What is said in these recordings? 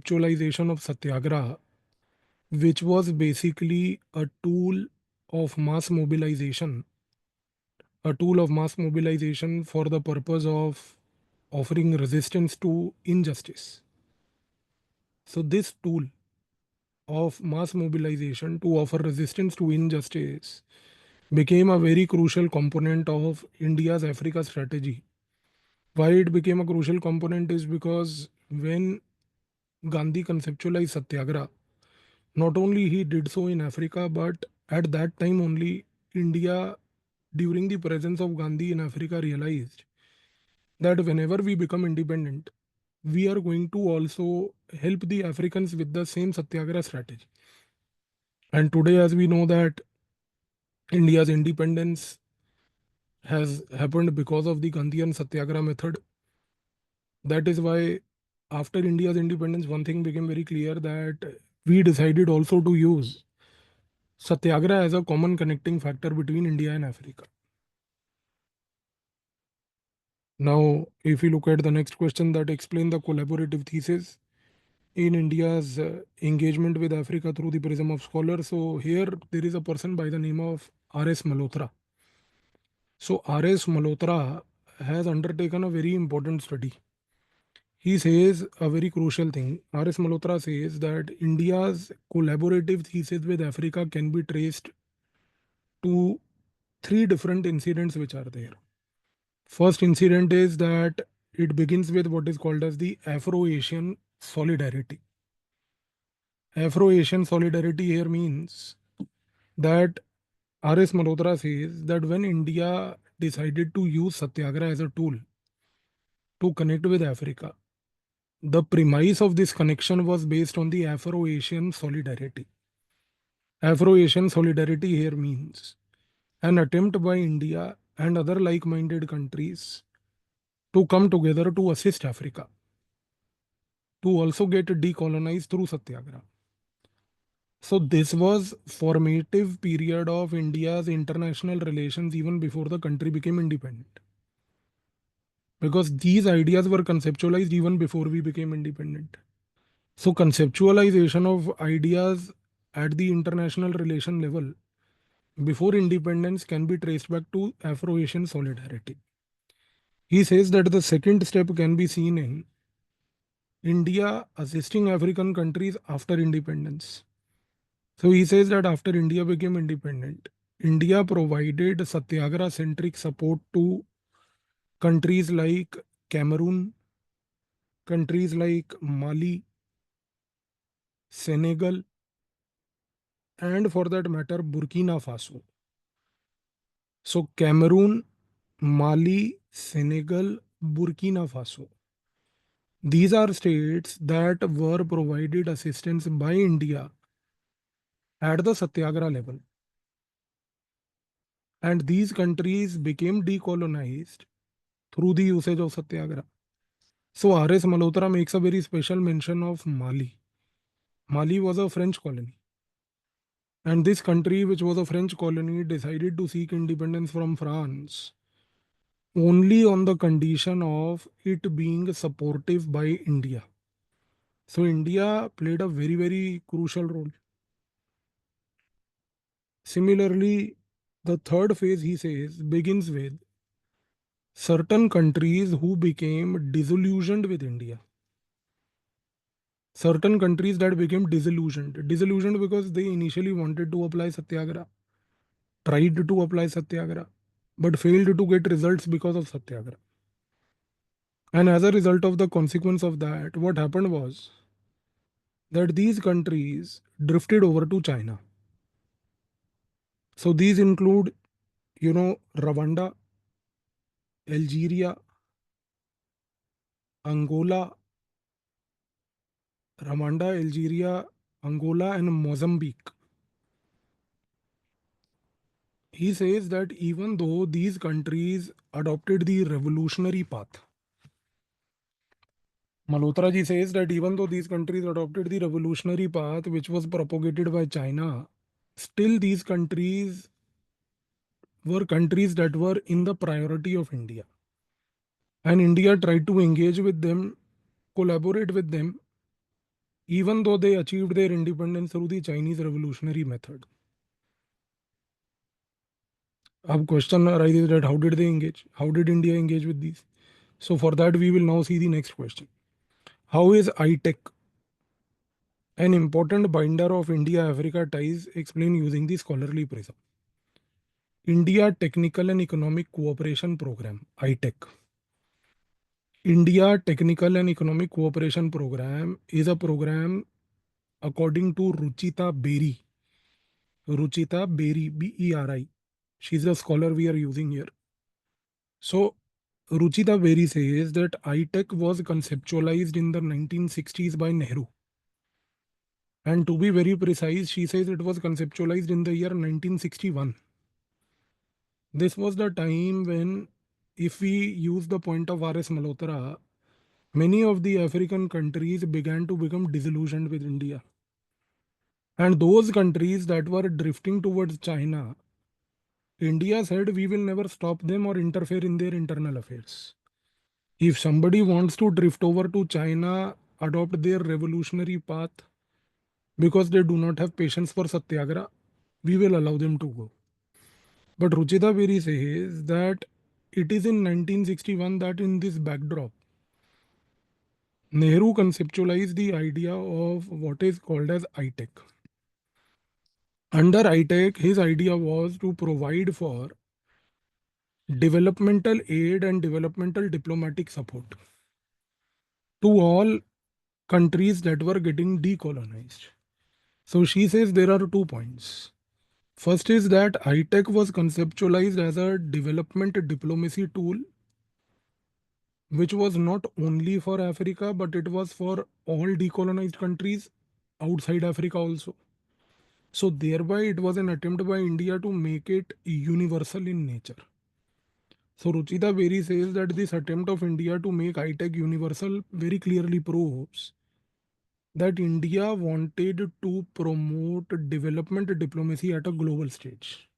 conceptualization of Satyagraha, which was basically mobilization, a tool of mass mobilization for the purpose of offering resistance to injustice. So, this tool of mass mobilization to offer resistance to injustice became a very crucial component of India's Africa strategy. Why it became a crucial component is because when Gandhi conceptualized Satyagraha, not only he did so in Africa, but at that time only India, during the presence of Gandhi in Africa, realized that whenever we become independent, we are going to also help the Africans with the same Satyagraha strategy. And today, as we know that India's independence has happened because of the Gandhian Satyagraha method. That is why after India's independence, one thing became very clear that we decided also to use Satyagraha as a common connecting factor between India and Africa. Now, if you look at the next question that explain the collaborative thesis in India's engagement with Africa through the prism of scholars. So here there is a person by the name of R.S. Malhotra. So R.S. Malhotra has undertaken a very important study. He says a very crucial thing. R.S. Malhotra says that India's collaborative thesis with Africa can be traced to three different incidents which are there. First incident is that it begins with what is called as the Afro-Asian solidarity. Afro-Asian solidarity here means that R.S. Malhotra says that when India decided to use Satyagraha as a tool to connect with Africa, the premise of this connection was based on the Afro-Asian solidarity. Afro-Asian solidarity here means an attempt by India and other like-minded countries to come together to assist Africa to also get decolonized through Satyagraha. So this was formative period of India's international relations even before the country became independent. Because these ideas were conceptualized even before we became independent. So conceptualization of ideas at the international relation level before independence can be traced back to Afro-Asian solidarity. He says that the second step can be seen in India assisting African countries after independence. So he says that after India became independent, India provided Satyagraha centric support to countries like Cameroon, countries like Mali, Senegal, and for that matter, Burkina Faso. So Cameroon, Mali, Senegal, Burkina Faso. These are states that were provided assistance by India at the Satyagraha level. And these countries became decolonized through the usage of Satyagraha. So R.S. Malhotra makes a very special mention of Mali. Mali was a French colony. And this country, which was a French colony, decided to seek independence from France only on the condition of it being supportive by India. So India played a very, very crucial role. Similarly, the third phase, he says, begins with certain countries who became disillusioned with India. Certain countries that became disillusioned because they initially wanted to apply Satyagraha, tried to apply Satyagraha, but failed to get results because of Satyagraha. And as a result of the consequence of that, what happened was that these countries drifted over to China. So these include, Rwanda, Algeria, Angola, Angola, and Mozambique. He says that even though these countries adopted the revolutionary path, Malhotra ji says that even though these countries adopted the revolutionary path which was propagated by China, still these countries were countries that were in the priority of India. And India tried to engage with them, collaborate with them, even though they achieved their independence through the Chinese revolutionary method. Now question arises that how did they engage? How did India engage with these? So for that we will now see the next question. How is ITEC, an important binder of India-Africa ties, explained using the scholarly prism? India Technical and Economic Cooperation Program, ITEC. India Technical and Economic Cooperation Program is a program according to Ruchita Beri. Ruchita Beri, Beri. She's the scholar we are using here. So Ruchita Beri says that ITEC was conceptualized in the 1960s by Nehru. And to be very precise, she says it was conceptualized in the year 1961. This was the time when, if we use the point of R.S. Malhotra, many of the African countries began to become disillusioned with India. And those countries that were drifting towards China, India said we will never stop them or interfere in their internal affairs. If somebody wants to drift over to China, adopt their revolutionary path because they do not have patience for Satyagraha, we will allow them to go. But Ruchita Beri says that it is in 1961 that in this backdrop, Nehru conceptualized the idea of what is called as ITEC. Under ITEC, his idea was to provide for developmental aid and developmental diplomatic support to all countries that were getting decolonized. So she says there are 2 points. First is that ITEC was conceptualized as a development diplomacy tool, which was not only for Africa, but it was for all decolonized countries outside Africa also. So thereby it was an attempt by India to make it universal in nature. So Ruchita Beri says that this attempt of India to make ITEC universal very clearly proves that India wanted to promote development diplomacy at a global stage.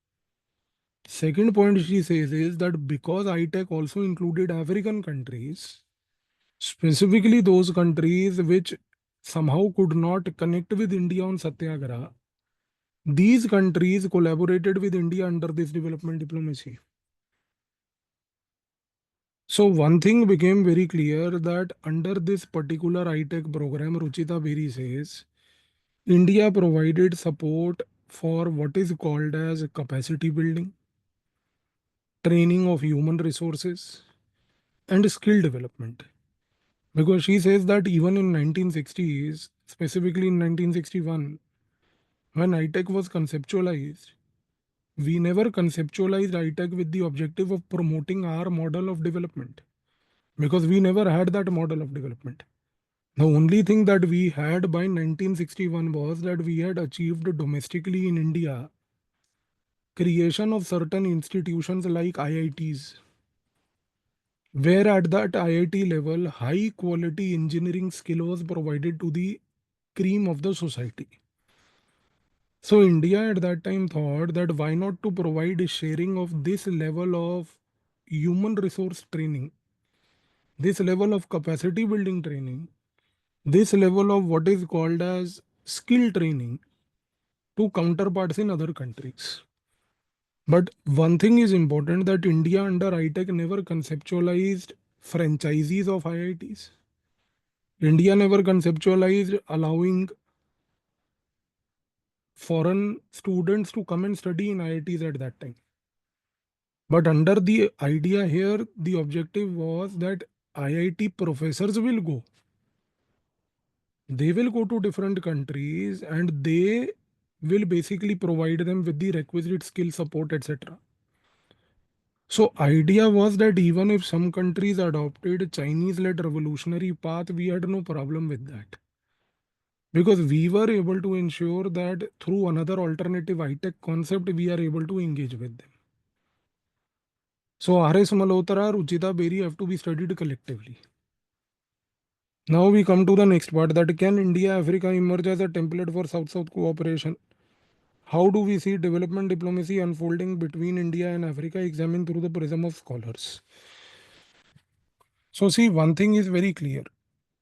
Second point she says is that because ITEC also included African countries, specifically those countries which somehow could not connect with India on Satyagraha, these countries collaborated with India under this development diplomacy. So one thing became very clear that under this particular ITEC program, Ruchita Beri says, India provided support for what is called as capacity building, training of human resources, and skill development. Because she says that even in 1960s, specifically in 1961, when ITEC was conceptualized, we never conceptualized ITEC with the objective of promoting our model of development because we never had that model of development. The only thing that we had by 1961 was that we had achieved domestically in India creation of certain institutions like IITs, where at that IIT level, high quality engineering skill was provided to the cream of the society. So India at that time thought that why not to provide a sharing of this level of human resource training, this level of capacity building training, this level of what is called as skill training to counterparts in other countries. But one thing is important that India under ITEC never conceptualized franchisees of IITs. India never conceptualized allowing foreign students to come and study in IITs at that time. But under the idea here, the objective was that IIT professors will go. They will go to different countries and they will basically provide them with the requisite skill support, etc. So idea was that even if some countries adopted Chinese-led revolutionary path, we had no problem with that. Because we were able to ensure that through another alternative ITEC concept, we are able to engage with them. So R.S. Malhotra, Ruchita Beri have to be studied collectively. Now we come to the next part, that can India Africa emerge as a template for South-South cooperation? How do we see development diplomacy unfolding between India and Africa examined through the prism of scholars? So see, one thing is very clear.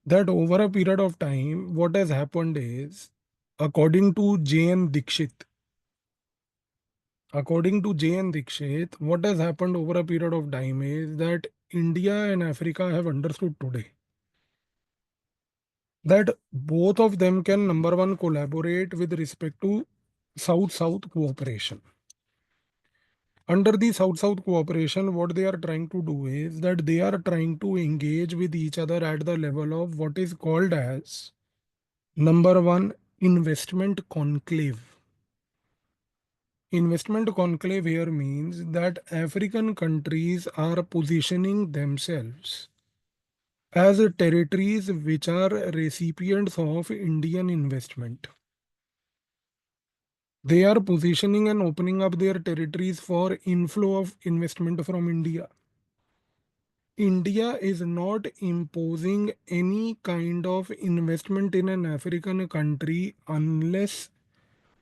that over a period of time, what has happened is, according to J.N. Dikshit, what has happened over a period of time is that India and Africa have understood today that both of them can, number one, collaborate with respect to South-South cooperation. Under the South-South cooperation, what they are trying to do is that they are trying to engage with each other at the level of what is called as, number one, investment conclave. Investment conclave here means that African countries are positioning themselves as territories which are recipients of Indian investment. They are positioning and opening up their territories for inflow of investment from India. India is not imposing any kind of investment in an African country unless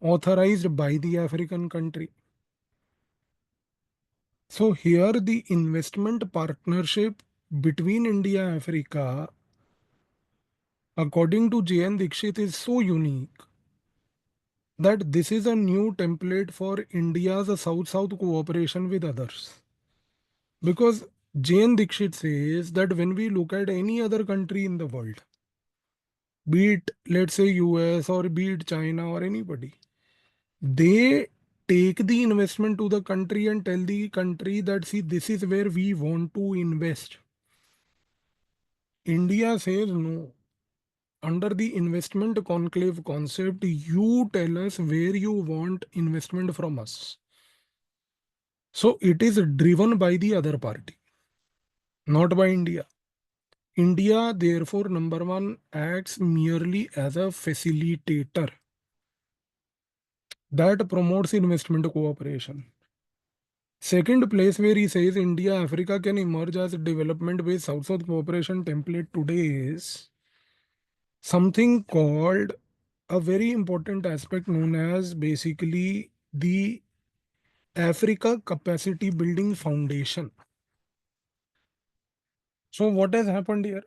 authorized by the African country. So here the investment partnership between India and Africa, according to J.N. Dikshit, is so unique that this is a new template for India's South-South cooperation with others. Because J.N. Dikshit says that when we look at any other country in the world, be it let's say US or be it China or anybody, they take the investment to the country and tell the country that, see, this is where we want to invest. India says no. Under the investment conclave concept, you tell us where you want investment from us. So it is driven by the other party, not by India. India, therefore, number one, acts merely as a facilitator that promotes investment cooperation. Second place where he says India, Africa can emerge as a development-based South-South cooperation template today is something called a very important aspect known as basically the Africa Capacity Building Foundation. So what has happened here?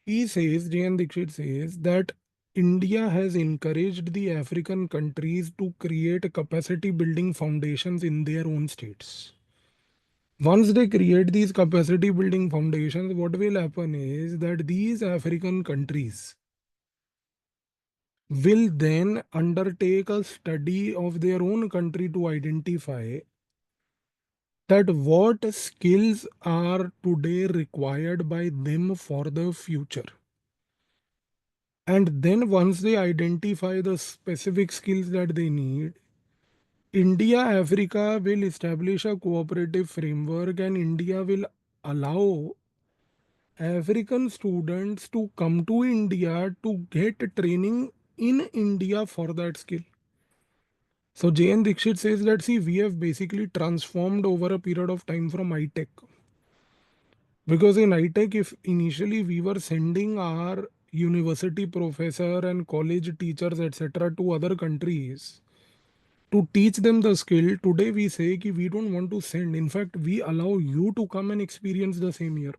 He says, J.N. Dikshit says that India has encouraged the African countries to create capacity building foundations in their own states. Once they create these capacity building foundations, what will happen is that these African countries will then undertake a study of their own country to identify that what skills are today required by them for the future. And then once they identify the specific skills that they need, India Africa will establish a cooperative framework and India will allow African students to come to India to get training in India for that skill. So J.N. Dikshit says that, see, we have basically transformed over a period of time from iTech. Because in iTech, if initially we were sending our university professor and college teachers, etc., to other countries to teach them the skill, today we say that we don't want to send. In fact, we allow you to come and experience the same year.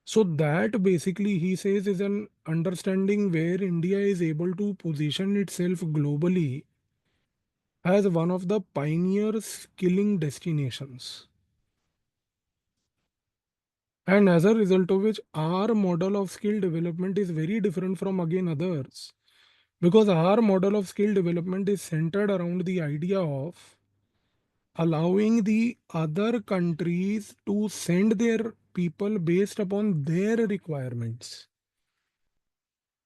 So that basically he says is an understanding where India is able to position itself globally as one of the pioneer skilling destinations. And as a result of which our model of skill development is very different from again others. Because our model of skill development is centered around the idea of allowing the other countries to send their people based upon their requirements.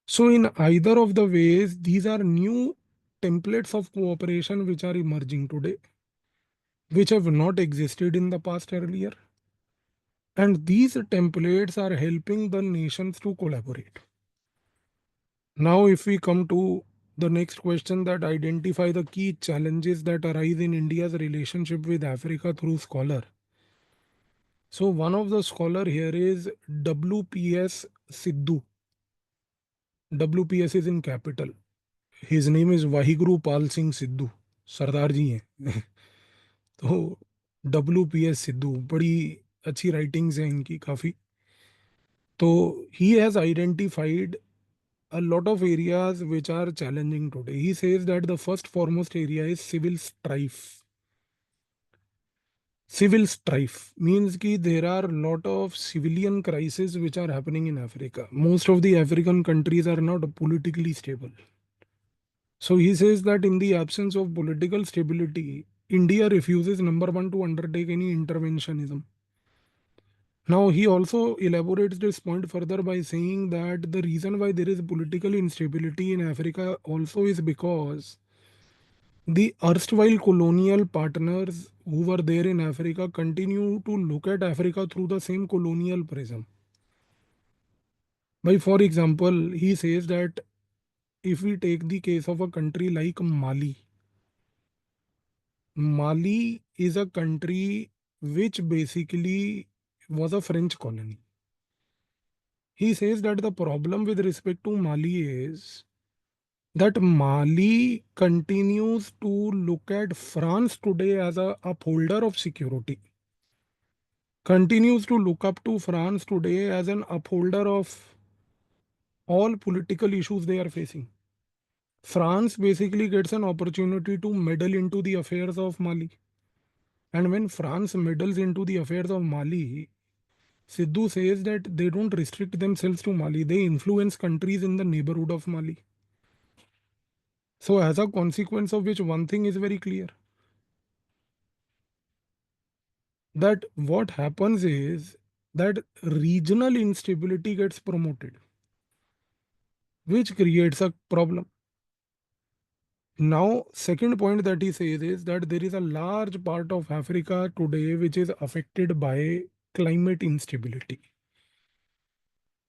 So in either of the ways, these are new templates of cooperation which are emerging today, which have not existed in the past earlier. And these templates are helping the nations to collaborate. Now, if we come to the next question, that identify the key challenges that arise in India's relationship with Africa through scholar. So one of the scholar here is WPS Sidhu. WPS is in capital. His name is Vahiguru Pal Singh Sidhu. सरदार जी हैं तो WPS Sidhu, बड़ी अच्छी writings हैं इनकी काफ़ी. So he has identified a lot of areas which are challenging today. He says that the first foremost area is civil strife. Civil strife means that there are a lot of civilian crises which are happening in Africa. Most of the African countries are not politically stable. So he says that in the absence of political stability, India refuses, number one, to undertake any interventionism. Now, he also elaborates this point further by saying that the reason why there is political instability in Africa also is because the erstwhile colonial partners who were there in Africa continue to look at Africa through the same colonial prism. By, for example, he says that if we take the case of a country like Mali, Mali is a country which basically was a French colony. He says that the problem with respect to Mali is that Mali continues to look at France today as a upholder of security, continues to look up to France today as an upholder of all political issues they are facing. France basically gets an opportunity to meddle into the affairs of Mali. And when France meddles into the affairs of Mali, Sidhu says that they don't restrict themselves to Mali, they influence countries in the neighborhood of Mali. So, as a consequence of which, one thing is very clear, that what happens is that regional instability gets promoted, which creates a problem. Now, second point that he says is that there is a large part of Africa today which is affected by climate instability.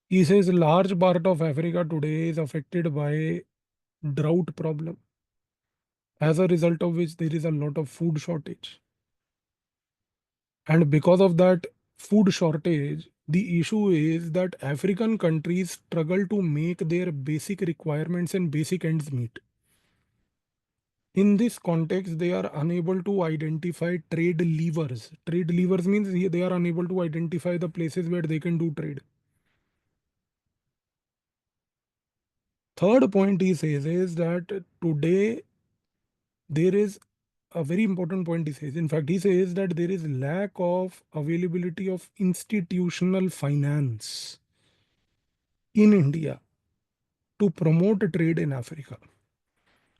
He says a large part of Africa today is affected by drought problem, as a result of which there is a lot of food shortage. And because of that food shortage, the issue is that African countries struggle to make their basic requirements and basic ends meet. In this context, they are unable to identify trade levers. Trade levers means they are unable to identify the places where they can do trade. Third point he says is that today there is a very important point he says. In fact, he says that there is lack of availability of institutional finance in India to promote trade in Africa.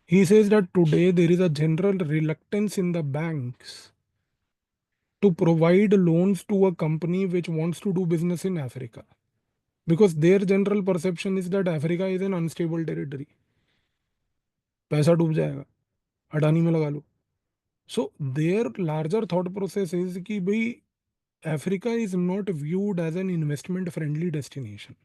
He says that today there is a general reluctance in the banks to provide loans to a company which wants to do business in Africa, because their general perception is that Africa is an unstable territory. पैसा डूब जाएगा, अडानी में लगा लो. So their larger thought process is कि भाई Africa is not viewed as an investment friendly destination.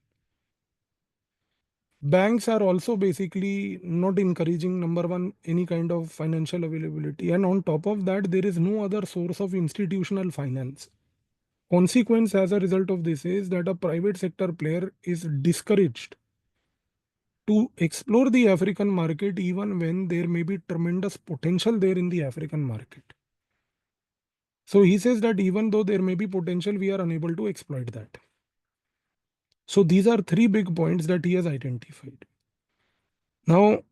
Banks are also basically not encouraging, number one, any kind of financial availability. And on top of that, there is no other source of institutional finance. Consequence as a result of this is that a private sector player is discouraged to explore the African market even when there may be tremendous potential there in the African market. So he says that even though there may be potential, we are unable to exploit that. So these are three big points that he has identified. Now,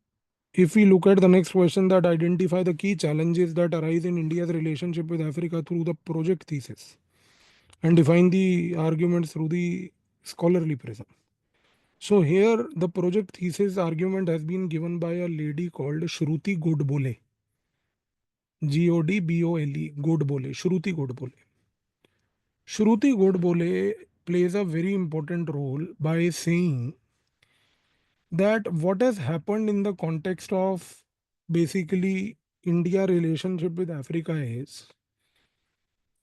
if we look at the next question, that identify the key challenges that arise in India's relationship with Africa through the project thesis and define the arguments through the scholarly prism. So here the project thesis argument has been given by a lady called Shruti Godbole. Godbole, Godbole, Shruti Godbole. Shruti Godbole plays a very important role by saying that what has happened in the context of basically India relationship with Africa is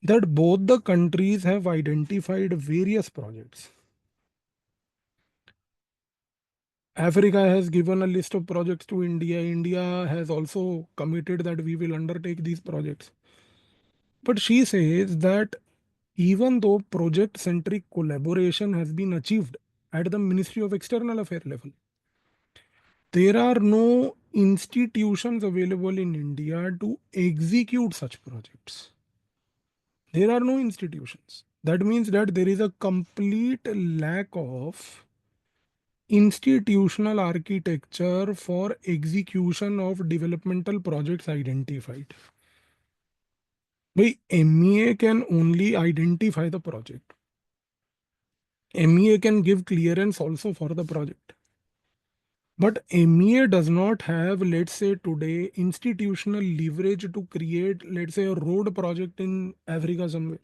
that both the countries have identified various projects. Africa has given a list of projects to India. India has also committed that we will undertake these projects. But she says that even though project centric collaboration has been achieved at the Ministry of External Affairs level, there are no institutions available in India to execute such projects. There are no institutions. That means that there is a complete lack of institutional architecture for execution of developmental projects identified. भाई MEA can only identify the project. MEA can give clearance also for the project. But MEA does not have, let's say today, institutional leverage to create, let's say, a road project in Africa somewhere.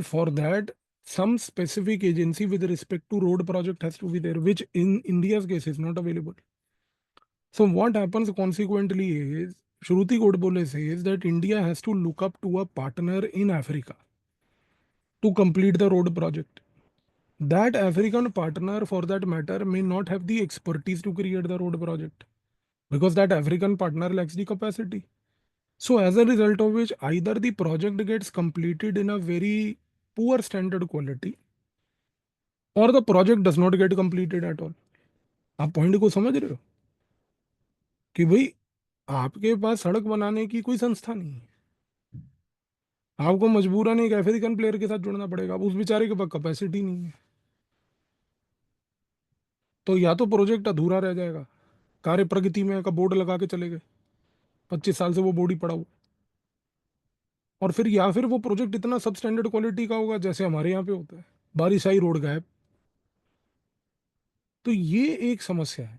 For that, some specific agency with respect to road project has to be there, which in India's case is not available. So what happens consequently is, Shruti Godbole says that India has to look up to a partner in Africa to complete the road project. That African partner, for that matter, may not have the expertise to create the road project because that African partner lacks the capacity. So as a result of which, either the project gets completed in a very poor standard quality और the project does not gate completed at all. आप point को समझ रहे हो कि भाई आपके पास सड़क बनाने की कोई संस्था नहीं है, आपको मजबूरन एक अफ्रीकन प्लेयर के साथ जुड़ना पड़ेगा. अब उस बेचारे के पास कैपेसिटी नहीं है, तो या तो प्रोजेक्ट अधूरा रह जाएगा, कार्य प्रगति में का बोर्ड लगा के चले गए, 25 साल से वो बोर्ड ही पड़ा हुआ. और फिर या फिर वो प्रोजेक्ट इतना सब स्टैंडर्ड क्वालिटी का होगा जैसे हमारे यहाँ पे होता है, बारिश आई रोड गायब. तो ये एक समस्या है.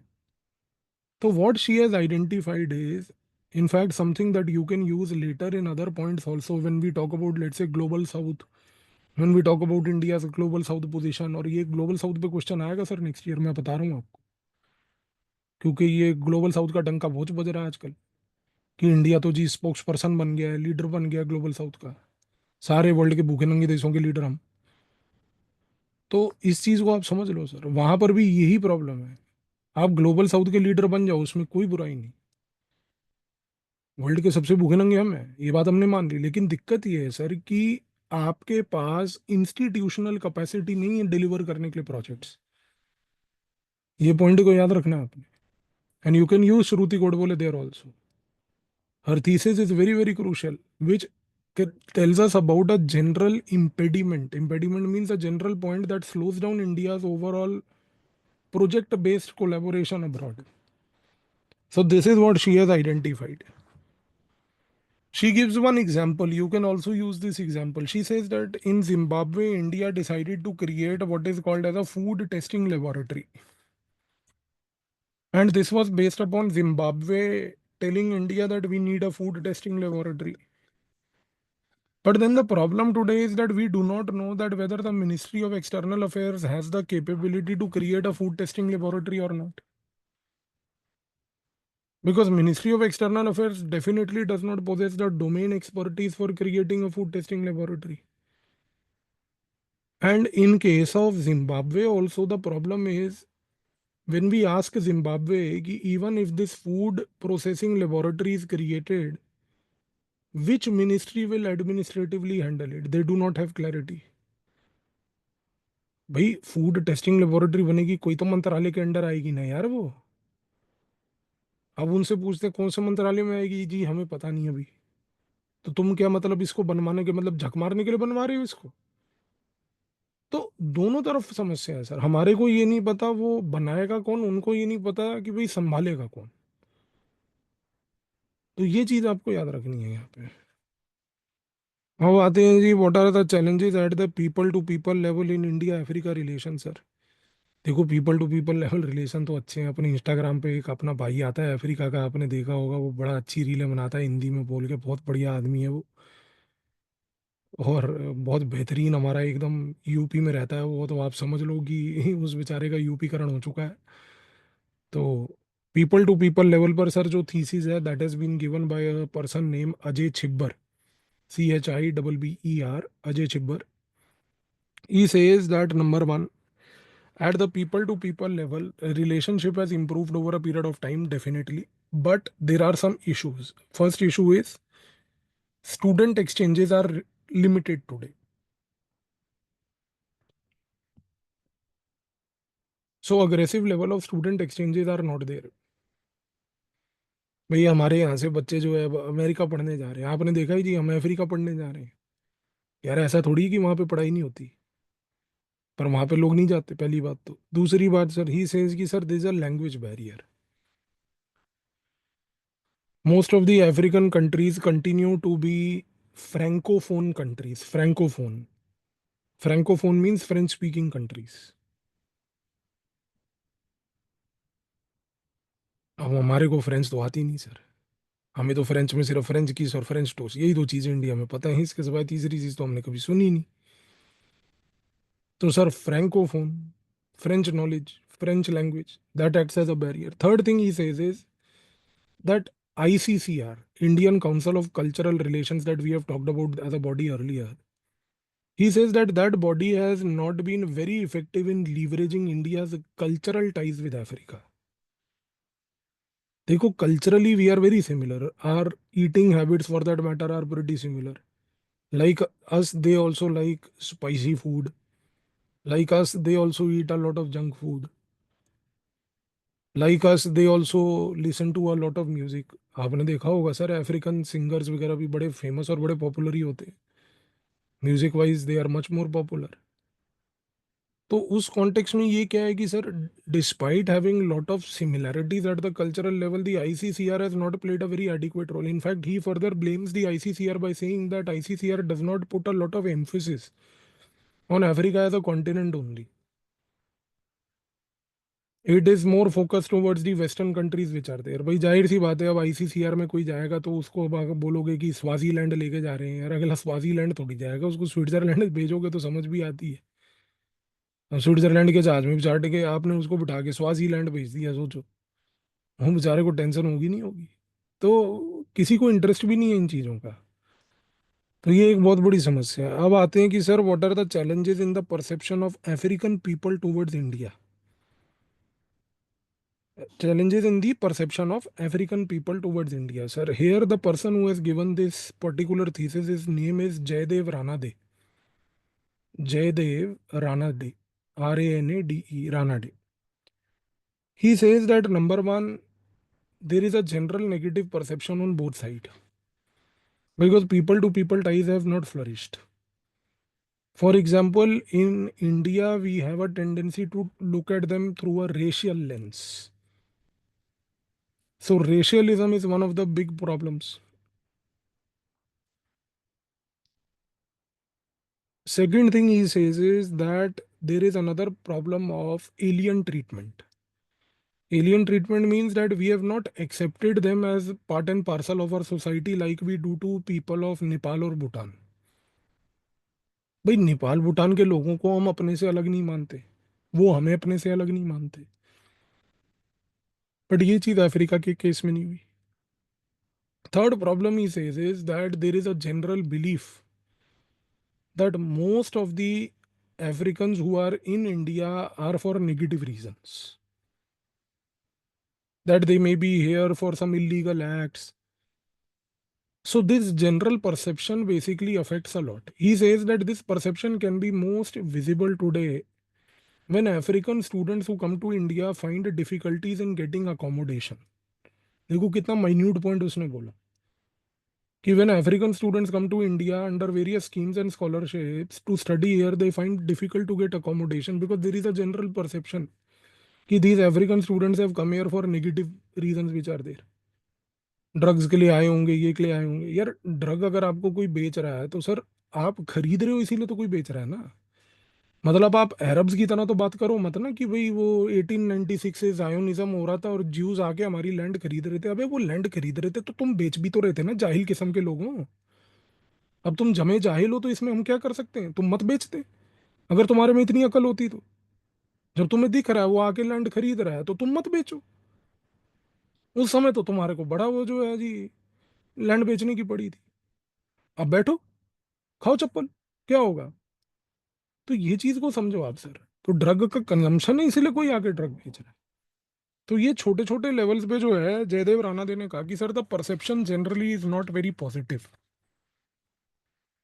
So what she has identified is, in fact, something that you can use later in other points also when we talk about, let's say, global south, when we talk about India's global south position. और ये global south पे question आएगा sir next year, मैं बता रहा हूँ आपको, क्योंकि ये ग्लोबल साउथ का डंका बहुत बज रहा है आजकल कि इंडिया तो जी स्पोक्स पर्सन बन गया है, लीडर बन गया ग्लोबल साउथ का, सारे वर्ल्ड के भूखे नंगे देशों के लीडर हम. तो इस चीज़ को आप समझ लो सर, वहां पर भी यही प्रॉब्लम है. आप ग्लोबल साउथ के लीडर बन जाओ, उसमें कोई बुराई नहीं, वर्ल्ड के सबसे भूखे नंगे हम हैं, ये बात हमने मान ली. लेकिन दिक्कत ये है सर कि आपके पास इंस्टीट्यूशनल कैपेसिटी नहीं है डिलीवर करने के लिए प्रोजेक्ट्स. ये पॉइंट को याद रखना है आपने. And you can use Shruti Godbole there also. Her thesis is very very crucial which tells us about a general impediment. Impediment means a general point that slows down India's overall project based collaboration abroad. So this is what she has identified. She gives one example. You can also use this example. She says that in Zimbabwe, India decided to create what is called as a food testing laboratory. And this was based upon Zimbabwe telling India that we need a food testing laboratory. But then the problem today is that we do not know that whether the Ministry of External Affairs has the capability to create a food testing laboratory or not. Because Ministry of External Affairs definitely does not possess the domain expertise for creating a food testing laboratory. And in case of Zimbabwe also, the problem is when we ask Zimbabwe, even if this food processing laboratory is created, which ministry will administratively handle it? They do not have clarity. भाई food testing laboratory बनेगी, कोई तो मंत्रालय के under आएगी ना यार वो. अब उनसे पूछते कौन से मंत्रालय में आएगी, जी हमें पता नहीं अभी. तो तुम क्या मतलब इसको बनवाने के मतलब झक मारने के लिए बनवा रहे हो इसको. तो दोनों तरफ समस्या है सर. हमारे को ये नहीं पता वो बनाएगा कौन, उनको ये नहीं पता कि भाई संभालेगा कौन. तो ये चीज आपको याद रखनी है यहाँ पे. अब आते हैं जी, what are the challenges at the people to people level in India Africa relation sir. देखो people to people level relation तो अच्छे हैं. अपने इंस्टाग्राम पे एक अपना भाई आता है अफ्रीका का, आपने देखा होगा, वो बड़ा अच्छी रीलें बनाता है हिंदी में बोल के, बहुत बढ़िया आदमी है वो. और बहुत बेहतरीन, हमारा एकदम यूपी में रहता है वो, तो आप समझ लो कि उस बेचारे का यूपीकरण हो चुका है. तो पीपल टू पीपल लेवल पर सर जो थीसिस है, that has been given by a person name Ajay Chhibber, CHIBBER, Ajay Chibbar. He says that number one, at the people to people level, a relationship has improved over a period of time, definitely. But there are some issues. First issue is student exchanges are limited today. So aggressive level of student exchanges are not there. भैया हमारे यहाँ से बच्चे जो है अब America पढ़ने जा रहे हैं, आपने देखा ही जी, हम अफ्रीका पढ़ने जा रहे हैं. यार ऐसा थोड़ी है कि वहां पे पढ़ाई नहीं होती, पर वहां पे लोग नहीं जाते, पहली बात। तो दूसरी बात सर, ही सेज कि sir this is a language barrier. Most of the African countries continue to be francophone countries. Francophone means French speaking countries. अब हमारे को फ्रेंच तो आती नहीं सर। हमें तो फ्रेंच में सिर्फ फ्रेंच किस और फ्रेंच टोस्ट, यही दो चीज़ें इंडिया में पता है, इसके सिवाय तीसरी चीज़ तो हमने कभी सुनी नहीं। तो sir francophone, French knowledge, French language, that acts as a barrier. Third thing he says is that ICCR, Indian Council of Cultural Relations, that we have talked about as a body earlier, he says that that body has not been very effective in leveraging India's cultural ties with Africa. देखो culturally we are very similar. Our eating habits for that matter are pretty similar. Like us, they also like spicy food. Like us, they also eat a lot of junk food. Like us, they also listen to a lot of music. आपने देखा होगा sir, African singers वगैरह भी बड़े famous और बड़े popular ही होते हैं। Music wise they are much more popular. तो उस कॉन्टेक्स्ट में ये क्या है कि sir, despite having lot of similarities at the cultural level, the ICCR has not played a very adequate role. In fact he further blames the ICCR by saying that ICCR does not put a lot of emphasis on Africa as a continent only. It is more focus towards the western countries which are there. भाई जाहिर सी बात है, अब ICCR में कोई जाएगा तो उसको अब अगर बोलोगे कि स्वाजीलैंड लेके जा रहे हैं, यार अगला स्वाजीलैंड थोड़ी जाएगा, उसको स्विट्जरलैंड भेजोगे तो समझ भी आती है। अब स्विट्जरलैंड के जहाज में भी चाट के आपने उसको बिठा के स्वाजीलैंड भेज दिया, सोचो हम बेचारे को टेंशन होगी नहीं होगी। तो किसी को इंटरेस्ट भी नहीं है इन चीज़ों का। तो ये एक बहुत बड़ी समस्या है। अब आते हैं कि sir what are the challenges in the perception of African people towards India. Challenges in the perception of African people towards India. Sir, here the person who has given this particular thesis, his name is Jaydev Ranade. Jaydev Ranade. Ranade. Ranade. He says that number one, there is a general negative perception on both sides because people to people ties have not flourished. For example, in India, we have a tendency to look at them through a racial lens. So, racialism is one of the big problems. Second thing he says is that there is another problem of alien treatment. Alien treatment means that we have not accepted them as part and parcel of our society like we do to people of Nepal or Bhutan. भाई नेपाल भूटान के लोगों को हम अपने से अलग नहीं मानते, वो हमें अपने से अलग नहीं मानते। बट ये चीज अफ्रीका के केस में नहीं हुई। Third problem he says is that there is a general belief that most of the Africans who are in India are for negative reasons, that they may be here for some illegal acts. So, this general perception basically affects a lot. He says that this perception can be most visible today when African students who come to India find difficulties in getting accommodation. देखो कितना minute point उसने बोला कि when African students come to India under various schemes and scholarships to study here, they find difficult to get accommodation because there is a general perception कि these African students have come here for negative reasons which are there. Drugs के लिए आए होंगे, ये के लिए आए होंगे। यार ड्रग अगर आपको कोई बेच रहा है तो सर आप खरीद रहे हो इसीलिए तो कोई बेच रहा है ना। मतलब आप अरब्स की तरह तो बात करो मत ना कि भाई वो 1896 से जायोनिज्म हो रहा था और ज्यूज आके हमारी लैंड खरीद रहे थे। अबे वो लैंड खरीद रहे थे तो तुम बेच भी तो रहे थे ना जाहिल किस्म के लोगों। अब तुम जमे जाहिल हो तो इसमें हम क्या कर सकते हैं, तुम मत बेचते अगर तुम्हारे में इतनी अकल होती तो। जब तुम्हें दिख रहा है वो आके लैंड खरीद रहा है तो तुम मत बेचो। उस समय तो तुम्हारे को बड़ा वो जो है जी लैंड बेचने की पड़ी थी। अब बैठो खाओ चप्पल, क्या होगा। तो ये चीज को समझो आप सर। तो ड्रग का कंजम्पशन है इसीलिए कोई आके ड्रग बेच रहा है। तो ये छोटे छोटे लेवल्स पे जो है जयदेव राणा ने कहा कि sir the perception generally is not very positive,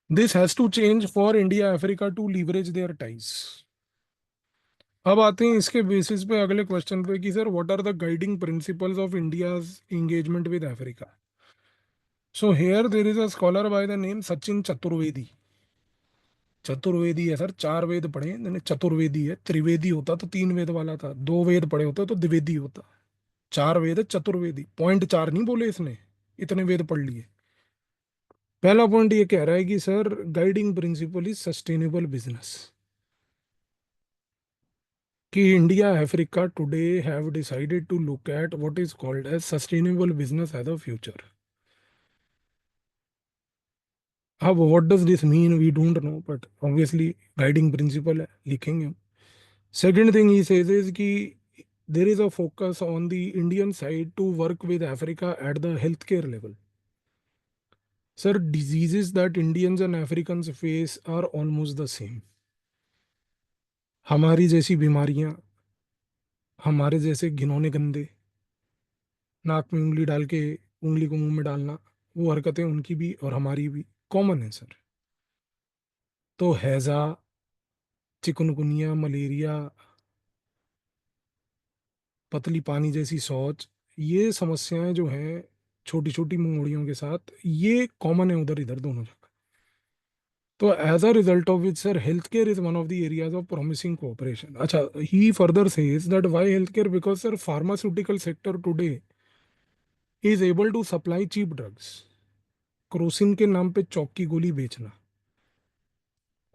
this has to change for India Africa to leverage their ties. अब आते हैं इसके बेसिस पे अगले क्वेश्चन पे कि sir what are the guiding principles of India's engagement with Africa. So here there is a scholar by the name Sachin Chaturvedi. Chaturvedi है sir, 4 वेद पढ़े हैं मैंने, चतुर्वेदी है, त्रिवेदी होता तो 3 वेद वाला था, 2 वेद पढ़े होते तो द्विवेदी होता। 4 वेद है, चतुर्वेदी, पॉइंट 4 नहीं बोले इसने, इतने वेद पढ़ लिए। पहला पॉइंट ये कह रहा है कि sir guiding principle is sustainable business, कि India Africa today have decided to look at what is called as sustainable business as a future. अब what does this mean we don't know, but obviously guiding principle है, लिखेंगे हम। Second thing he says is कि there is a focus on the Indian side to work with Africa at the healthcare level. Sir, diseases that Indians and Africans face are almost the same. हमारी जैसी बीमारियां, हमारे जैसे घिनौने गंदे, नाक में उंगली डाल के उंगली को मुंह में डालना, वो हरकतें उनकी भी और हमारी भी कॉमन है सर। तो हैजा, चिकनगुनिया, मलेरिया, पतली पानी जैसी शौच, ये समस्याएं जो हैं छोटी छोटी मंगोड़ियों के साथ, ये कॉमन है उधर इधर दोनों जगह। तो as a result of which sir health care is one of the areas of promising cooperation. अच्छा, he further says that why health care, because sir pharmaceutical sector today is able to supply cheap drugs. Crocin के नाम पे चौक की गोली बेचना,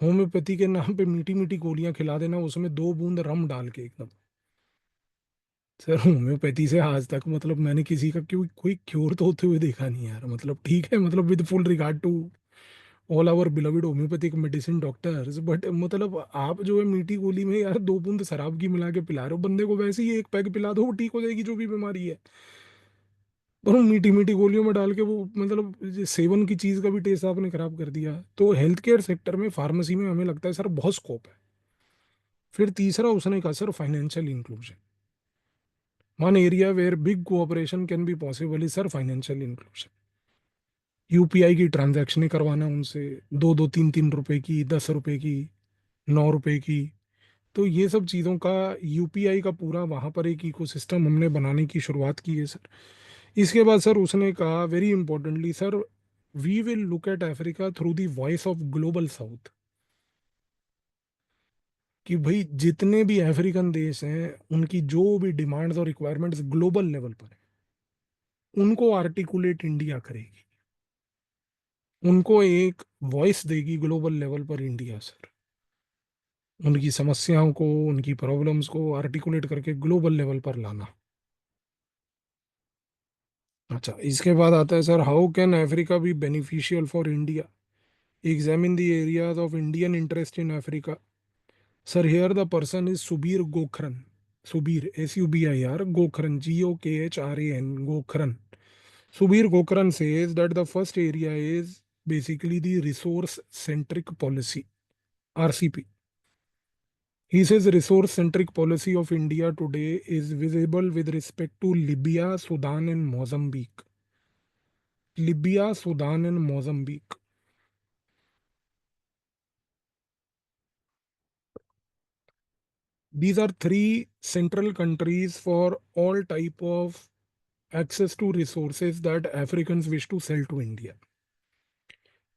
homeopathy के नाम पे मीठी मीठी गोलियां खिला देना, उसमें 2 बूंद रम डाल के एकदम। सर होम्योपैथी से आज तक मतलब मैंने किसी का कोई क्योर तो होते हुए देखा नहीं यार, मतलब ठीक है, मतलब with full regard to all our beloved homeopathic medicine doctors, but मतलब आप जो है मीठी गोली में यार 2 बूंद शराब की मिला के पिला रहे हो बंदे को, वैसे ही एक पैग पिला दो, वो ठीक हो जाएगी जो भी बीमारी है। पर वो मीठी मीठी गोलियों में डाल के वो मतलब ये सेवन की चीज का भी टेस्ट आपने खराब कर दिया। तो हेल्थ केयर सेक्टर में, फार्मेसी में हमें लगता है सर बहुत स्कोप है। फिर तीसरा उसने कहा sir financial inclusion. One area where big cooperation can be possible is sir financial inclusion. UPI की ट्रांजैक्शनें करवाना उनसे, 2-2 3-3 रुपए की, 10 रुपए की, 9 रुपए की। तो ये सब चीज़ों का, यूपीआई का पूरा वहाँ पर एक इकोसिस्टम हमने बनाने की शुरुआत की है सर। इसके बाद सर उसने कहा very importantly sir, we will look at Africa through the voice of Global South. कि भाई जितने भी अफ्रीकन देश हैं उनकी जो भी डिमांड्स और रिक्वायरमेंट्स ग्लोबल लेवल पर है, उनको आर्टिकुलेट इंडिया करेगी, उनको एक वॉइस देगी ग्लोबल लेवल पर इंडिया सर। उनकी समस्याओं को, उनकी प्रॉब्लम्स को आर्टिकुलेट करके ग्लोबल लेवल पर लाना। अच्छा, इसके बाद आता है sir, how can Africa be beneficial for India, examine the areas of Indian interest in Africa. Sir here the person is Subir Gokhran. Subir, SUBI R, Gokhran, GOKHRAN, Gokhran. Subir Gokran says that the first area is basically the resource centric policy, RCP. He says resource centric policy of India today is visible with respect to Libya, Sudan, and Mozambique. Libya, Sudan, and Mozambique. These are three central countries for all type of access to resources that Africans wish to sell to India.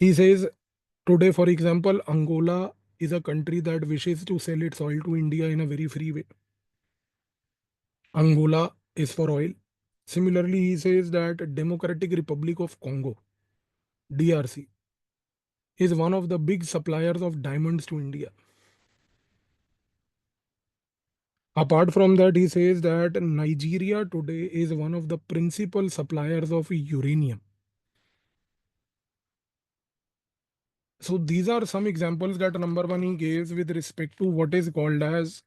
He says today, for example, Angola is a country that wishes to sell its oil to India in a very free way. Angola is for oil. Similarly, he says that Democratic Republic of Congo, DRC, is one of the big suppliers of diamonds to India. Apart from that, he says that Nigeria today is one of the principal suppliers of uranium. So these are some examples that number one he gives with respect to what is called as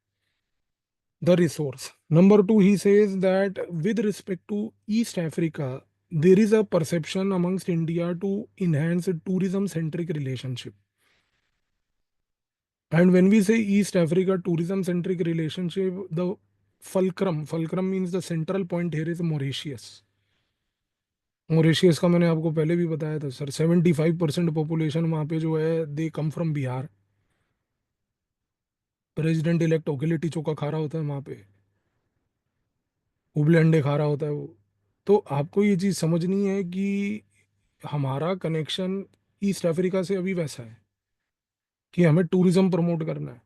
the resource. Number two, he says that with respect to East Africa, there is a perception amongst India to enhance a tourism centric relationship. And when we say East Africa tourism centric relationship, the fulcrum means the central point here is Mauritius. Mauritius का मैंने आपको पहले भी बताया था sir, 75% population वहाँ पे जो है they come from Bihar. President elect होके लिट्टी चोखा खा रहा होता है वहाँ पे, उबले अंडे खा रहा होता है वो। तो आपको ये चीज़ समझनी है कि हमारा कनेक्शन ईस्ट अफ्रीका से अभी वैसा है। कि हमें टूरिज्म प्रमोट करना है।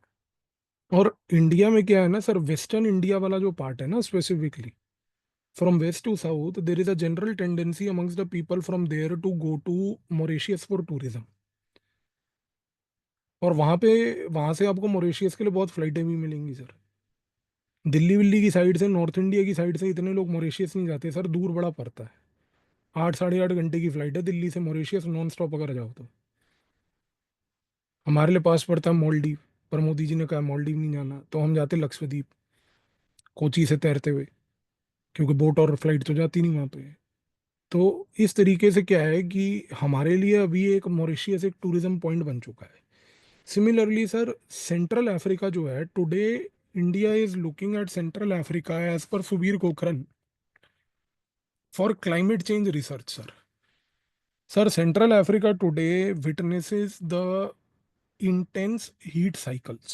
और इंडिया में क्या है ना सर, वेस्टर्न इंडिया वाला जो पार्ट है ना, specifically from west to south, there is a general tendency amongst the people from there to go to Mauritius for tourism. और वहां से आपको मॉरिशियस के लिए बहुत फ्लाइटें भी मिलेंगी सर। दिल्ली विल्ली की साइड से, नॉर्थ इंडिया की साइड से इतने लोग मॉरिशियस नहीं जाते सर, दूर बड़ा पड़ता है। 8 साढ़े 8 घंटे की फ्लाइट है दिल्ली से मॉरिशियस नॉन स्टॉप अगर जाओ तो। हमारे लिए पास पड़ता है मालदीव, पर मोदी जी ने कहा मालदीव नहीं जाना, तो हम जाते लक्षद्वीप, कोची से तैरते हुए, क्योंकि बोट और फ्लाइट तो जाती नहीं वहाँ पे। तो इस तरीके से क्या है कि हमारे लिए अभी एक मॉरिशियस एक टूरिज्म पॉइंट बन चुका है। सिमिलरली सर, सेंट्रल अफ्रीका जो है today, India is looking at central Africa as per Subir Gokhran for climate change research sir. Sir, central Africa today witnesses the intense heat cycles.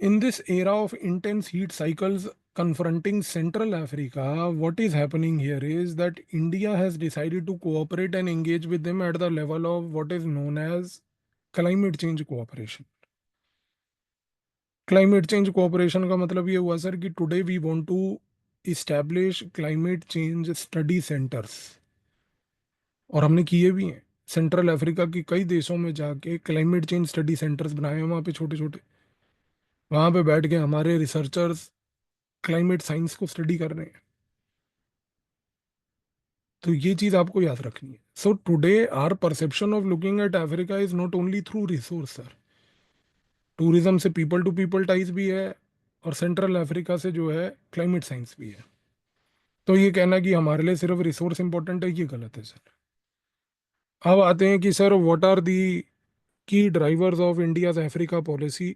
In this era of intense heat cycles confronting Central Africa, what is happening here is that India has decided to cooperate and engage with them at the level of what is known as climate change cooperation. Climate change cooperation का मतलब ये हुआ sir कि today we want to establish climate change study centers, और हमने किए भी हैं। सेंट्रल अफ्रीका की कई देशों में जाके क्लाइमेट चेंज स्टडी सेंटर्स बनाए हैं, वहाँ पे छोटे छोटे, वहाँ पे बैठ के हमारे रिसर्चर्स क्लाइमेट साइंस को स्टडी कर रहे हैं। तो ये चीज आपको याद रखनी है। So today our perception of looking at Africa is not only through resource sir, tourism से पीपल टू पीपल टाइज भी है, और सेंट्रल अफ्रीका से जो है क्लाइमेट साइंस भी है। तो ये कहना कि हमारे लिए सिर्फ रिसोर्स इंपॉर्टेंट है, ये गलत है सर। अब आते हैं कि sir what are the key drivers of India's Africa policy,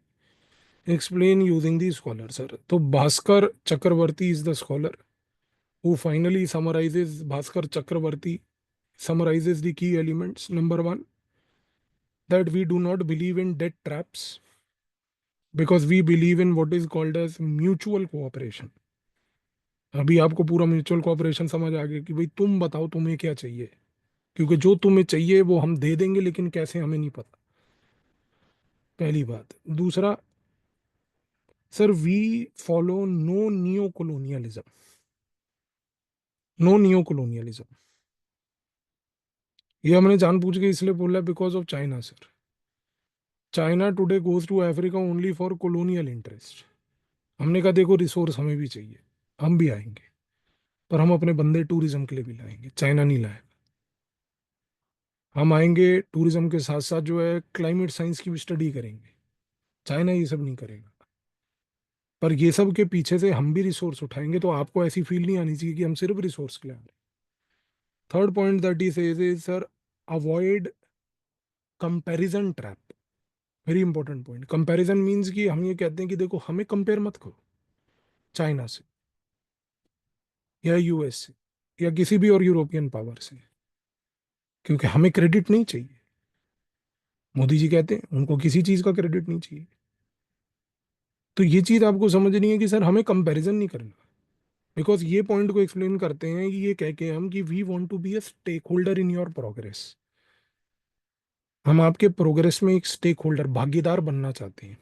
explain using the scholar sir. तो Bhaskar Chakravarti is the scholar who finally summarizes, Bhaskar Chakravarti summarizes the key elements. Number one, that we do not believe in debt traps because we believe in what is called as mutual cooperation. अभी आपको पूरा mutual cooperation समझ आ गया कि भाई तुम बताओ तुम्हें क्या चाहिए, क्योंकि जो तुम्हें चाहिए वो हम दे देंगे, लेकिन कैसे हमें नहीं पता। पहली बात। दूसरा sir, we follow no neo colonialism. No neo colonialism, ये हमने जानबूझ के इसलिए बोला because of China sir. China today goes to Africa only for colonial interest. हमने कहा देखो रिसोर्स हमें भी चाहिए, हम भी आएंगे, पर हम अपने बंदे टूरिज्म के लिए भी लाएंगे, चाइना नहीं लाएगा। हम आएंगे टूरिज्म के साथ साथ जो है क्लाइमेट साइंस की भी स्टडी करेंगे, चाइना ये सब नहीं करेगा। पर ये सब के पीछे से हम भी रिसोर्स उठाएंगे, तो आपको ऐसी फील नहीं आनी चाहिए कि हम सिर्फ रिसोर्स के लिए आ रहे हैं। Third point that he says is sir, avoid comparison trap. Very important point. Comparison means कि हम ये कहते हैं कि देखो हमें कंपेयर मत करो चाइना से या यूएस से या किसी भी और यूरोपियन पावर से, क्योंकि हमें क्रेडिट नहीं चाहिए। मोदी जी कहते हैं उनको किसी चीज का क्रेडिट नहीं चाहिए। तो ये चीज आपको समझनी है कि सर हमें कंपैरिजन नहीं करना, बिकॉज ये पॉइंट को एक्सप्लेन करते हैं कि ये कह के हम कि we want to be a stake holder in your progress. हम आपके प्रोग्रेस में एक स्टेक होल्डर, भागीदार बनना चाहते हैं।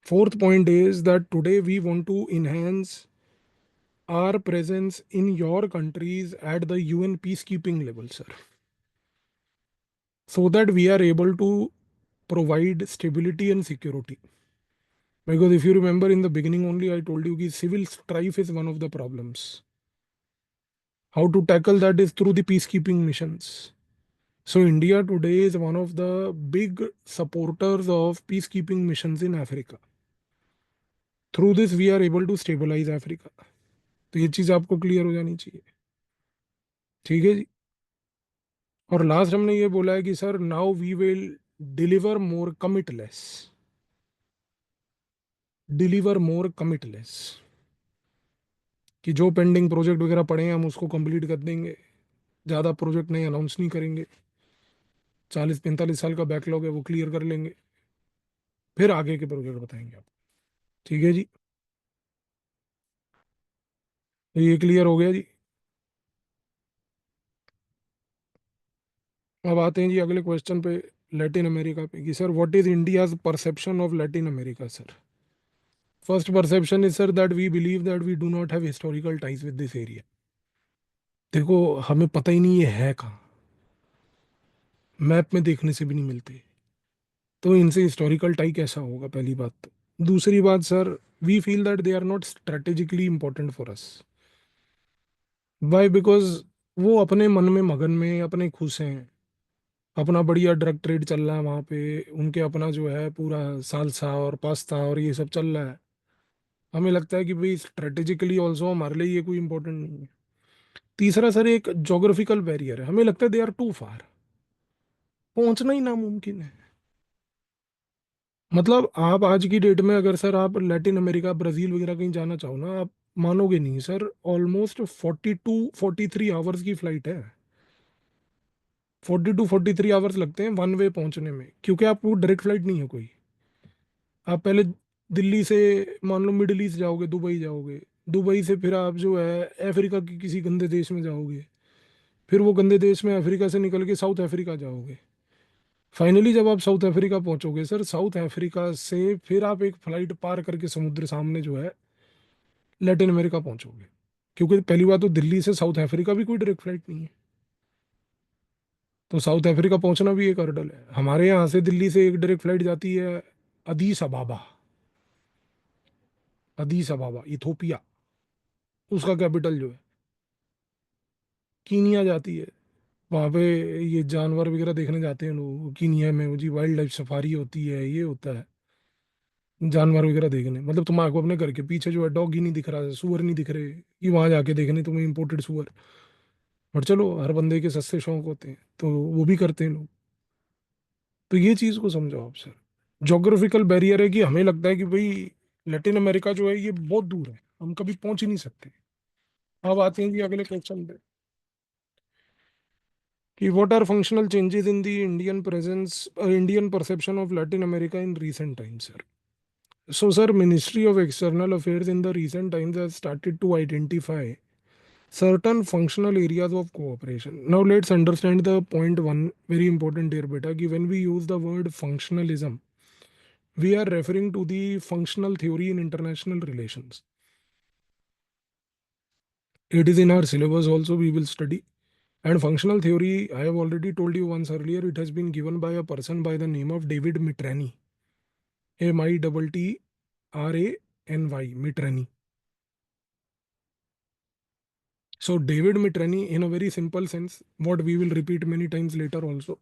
Fourth point is that today we want to enhance our presence in your countries at the UN peace keeping level sir, so that we are able to provide stability and security. Because if you remember in the beginning only, I told you that civil strife is one of the problems. How to tackle that is through the peacekeeping missions. So India today is one of the big supporters of peacekeeping missions in Africa. Through this, we are able to stabilize Africa. तो ये चीज़ आपको clear हो जानी चाहिए। ठीक है जी। और last हमने ये बोला है कि sir now we will deliver more commit less, deliver more commit less, कि जो पेंडिंग प्रोजेक्ट वगैरह पड़े हैं हम उसको कंप्लीट कर देंगे, ज़्यादा प्रोजेक्ट नहीं अनाउंस नहीं करेंगे। 40-45 साल का बैकलॉग है वो क्लियर कर लेंगे, फिर आगे के प्रोजेक्ट बताएंगे आपको। ठीक है जी। तो ये क्लियर हो गया जी। अब आते हैं जी अगले क्वेश्चन पे, लैटिन अमेरिका पे, कि sir what is India's perception of Latin America sir. First perception is sir that we believe that we do not have historical ties with this area. देखो, हमें पता ही नहीं ये है कहाँ, मैप में देखने से भी नहीं मिलते, तो इनसे हिस्टोरिकल टाई कैसा होगा, पहली बात तो। दूसरी बात sir, we feel that they are not strategically important for us. Why? Because वो अपने मन में मगन में, अपने खुश हैं, अपना बढ़िया ड्रग ट्रेड चल रहा है वहाँ पे, उनके अपना जो है पूरा सालसा और पास्ता और ये सब चल रहा है। हमें लगता है कि भाई स्ट्रेटेजिकली ऑल्सो हमारे लिए ये कोई इंपॉर्टेंट नहीं है। तीसरा सर, एक जोग्राफिकल बैरियर है, हमें लगता है दे आर टू फार, पहुंचना ही नामुमकिन है। मतलब आप आज की डेट में अगर सर आप लैटिन अमेरिका, ब्राजील वगैरह कहीं जाना चाहो ना, आप मानोगे नहीं सर, ऑलमोस्ट 42-43 आवर्स की फ्लाइट है। 42-43 आवर्स लगते हैं वन वे पहुंचने में, क्योंकि आपको डायरेक्ट फ्लाइट नहीं है कोई। आप पहले दिल्ली से मान लो मिडिल ईस्ट जाओगे, दुबई जाओगे, दुबई से फिर आप जो है अफ्रीका के किसी गंदे देश में जाओगे, फिर वो गंदे देश में अफ्रीका से निकल के साउथ अफ्रीका जाओगे। फाइनली जब आप साउथ अफ्रीका पहुंचोगे सर, साउथ अफ्रीका से फिर आप एक फ्लाइट पार करके समुद्र सामने जो है लैटिन अमेरिका पहुंचोगे। क्योंकि पहली बात तो दिल्ली से साउथ अफ्रीका भी कोई डायरेक्ट फ्लाइट नहीं है, तो साउथ अफ्रीका पहुंचना भी एक हर्डल है। हमारे यहाँ से दिल्ली से एक डायरेक्ट फ्लाइट जाती है अदीस अबाबा, अदीस अबाबा इथोपिया, उसका कैपिटल जो है, कीनिया जाती है। वहाँ पे ये जानवर वगैरह देखने जाते हैं लोग कीनिया में, वो जी वाइल्ड लाइफ सफारी होती है, ये होता है, जानवर वगैरह देखने। मतलब तुम्हारे अपने घर के पीछे जो है डॉग ही नहीं दिख रहा है, सुअर नहीं दिख रहे, कि वहां जाके देखने तुम्हें इंपोर्टेड सुअर। और चलो, हर बंदे के सस्ते शौक होते हैं, तो वो भी करते हैं लोग। तो ये चीज को समझो आप सर, जोग्राफिकल बैरियर है कि हमें लगता है कि भाई लैटिन अमेरिका जो है ये बहुत दूर है, हम कभी पहुंच ही नहीं सकते। अब आते हैं जी अगले क्वेश्चन पे, कि what are functional changes in the Indian presence, Indian perception of Latin America in recent times sir. So, sir, Ministry of External Affairs in the recent times has started to identify certain functional areas of cooperation. Now, let's understand the point one very important here, beta. Ki when we use the word functionalism, we are referring to the functional theory in international relations. It is in our syllabus also, we will study. And functional theory, I have already told you once earlier, it has been given by a person by the name of David Mitrani. Mitrany, Mitrani. So David Mitrani, in a very simple sense, what we will repeat many times later also,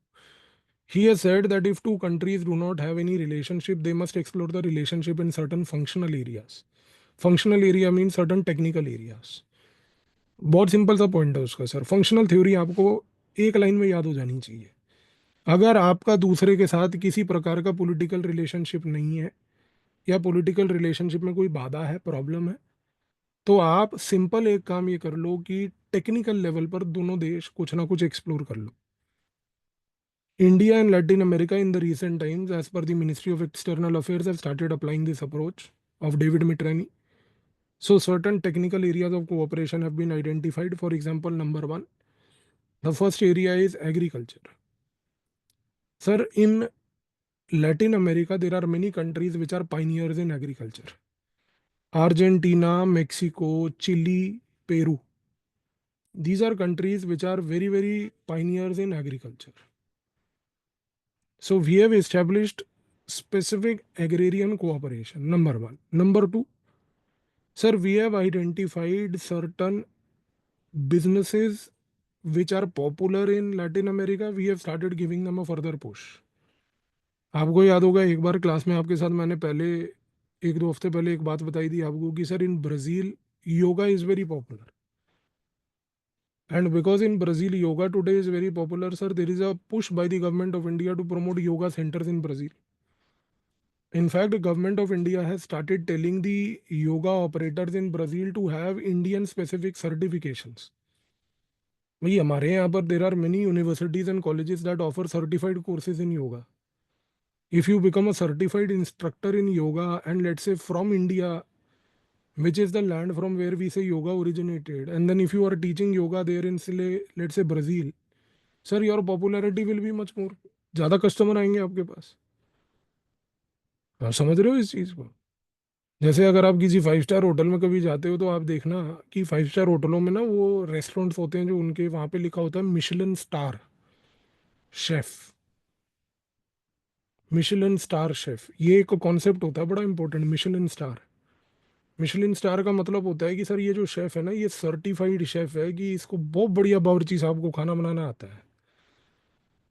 he has said that if two countries do not have any relationship, they must explore the relationship in certain functional areas. Functional area means certain technical areas. बहुत simple सा point है उसका sir. Functional theory आपको एक line में याद हो जानी चाहिए। अगर आपका दूसरे के साथ किसी प्रकार का पॉलिटिकल रिलेशनशिप नहीं है, या पॉलिटिकल रिलेशनशिप में कोई बाधा है, प्रॉब्लम है, तो आप सिंपल एक काम ये कर लो कि टेक्निकल लेवल पर दोनों देश कुछ ना कुछ एक्सप्लोर कर लो। India and Latin America in the recent times, as per the Ministry of External Affairs, have started applying this approach of David Mitrani. So, certain technical areas of cooperation have been identified. For example, number one, the first area is agriculture. Sir, in Latin America, there are many countries which are pioneers in agriculture: Argentina, Mexico, Chile, Peru. These are countries which are very, very pioneers in agriculture. So we have established specific agrarian cooperation, number one. Number two, sir, we have identified certain businesses which are popular in Latin America. We have started giving them a further push. आपको याद होगा एक बार class में आपके साथ मैंने पहले एक दो हफ्ते पहले एक बात बताई थी आपको कि sir in Brazil yoga is very popular. And because in Brazil yoga today is very popular, sir, there is a push by the government of India to promote yoga centers in Brazil. In fact, the government of India has started telling the yoga operators in Brazil to have Indian specific certifications. भाई हमारे यहाँ पर there are many universities and colleges that offer certified courses in yoga. If you become a certified instructor in yoga, and let's say from India, which is the land from where we say yoga originated, and then if you are teaching yoga there in say, let's say Brazil, sir your popularity will be much more, ज़्यादा customer आएंगे आपके पास। आप समझ रहे हो इस चीज़ को? जैसे अगर आप किसी 5 स्टार होटल में कभी जाते हो तो आप देखना कि 5 स्टार होटलों में ना वो रेस्टोरेंट्स होते हैं जो उनके वहाँ पे लिखा होता है Michelin star chef. Michelin star chef, ये एक कॉन्सेप्ट होता है बड़ा important, Michelin star. Michelin star का मतलब होता है कि सर ये जो शेफ है ना, ये सर्टिफाइड शेफ है, कि इसको बहुत बढ़िया बावर्ची साहब को खाना बनाना आता है।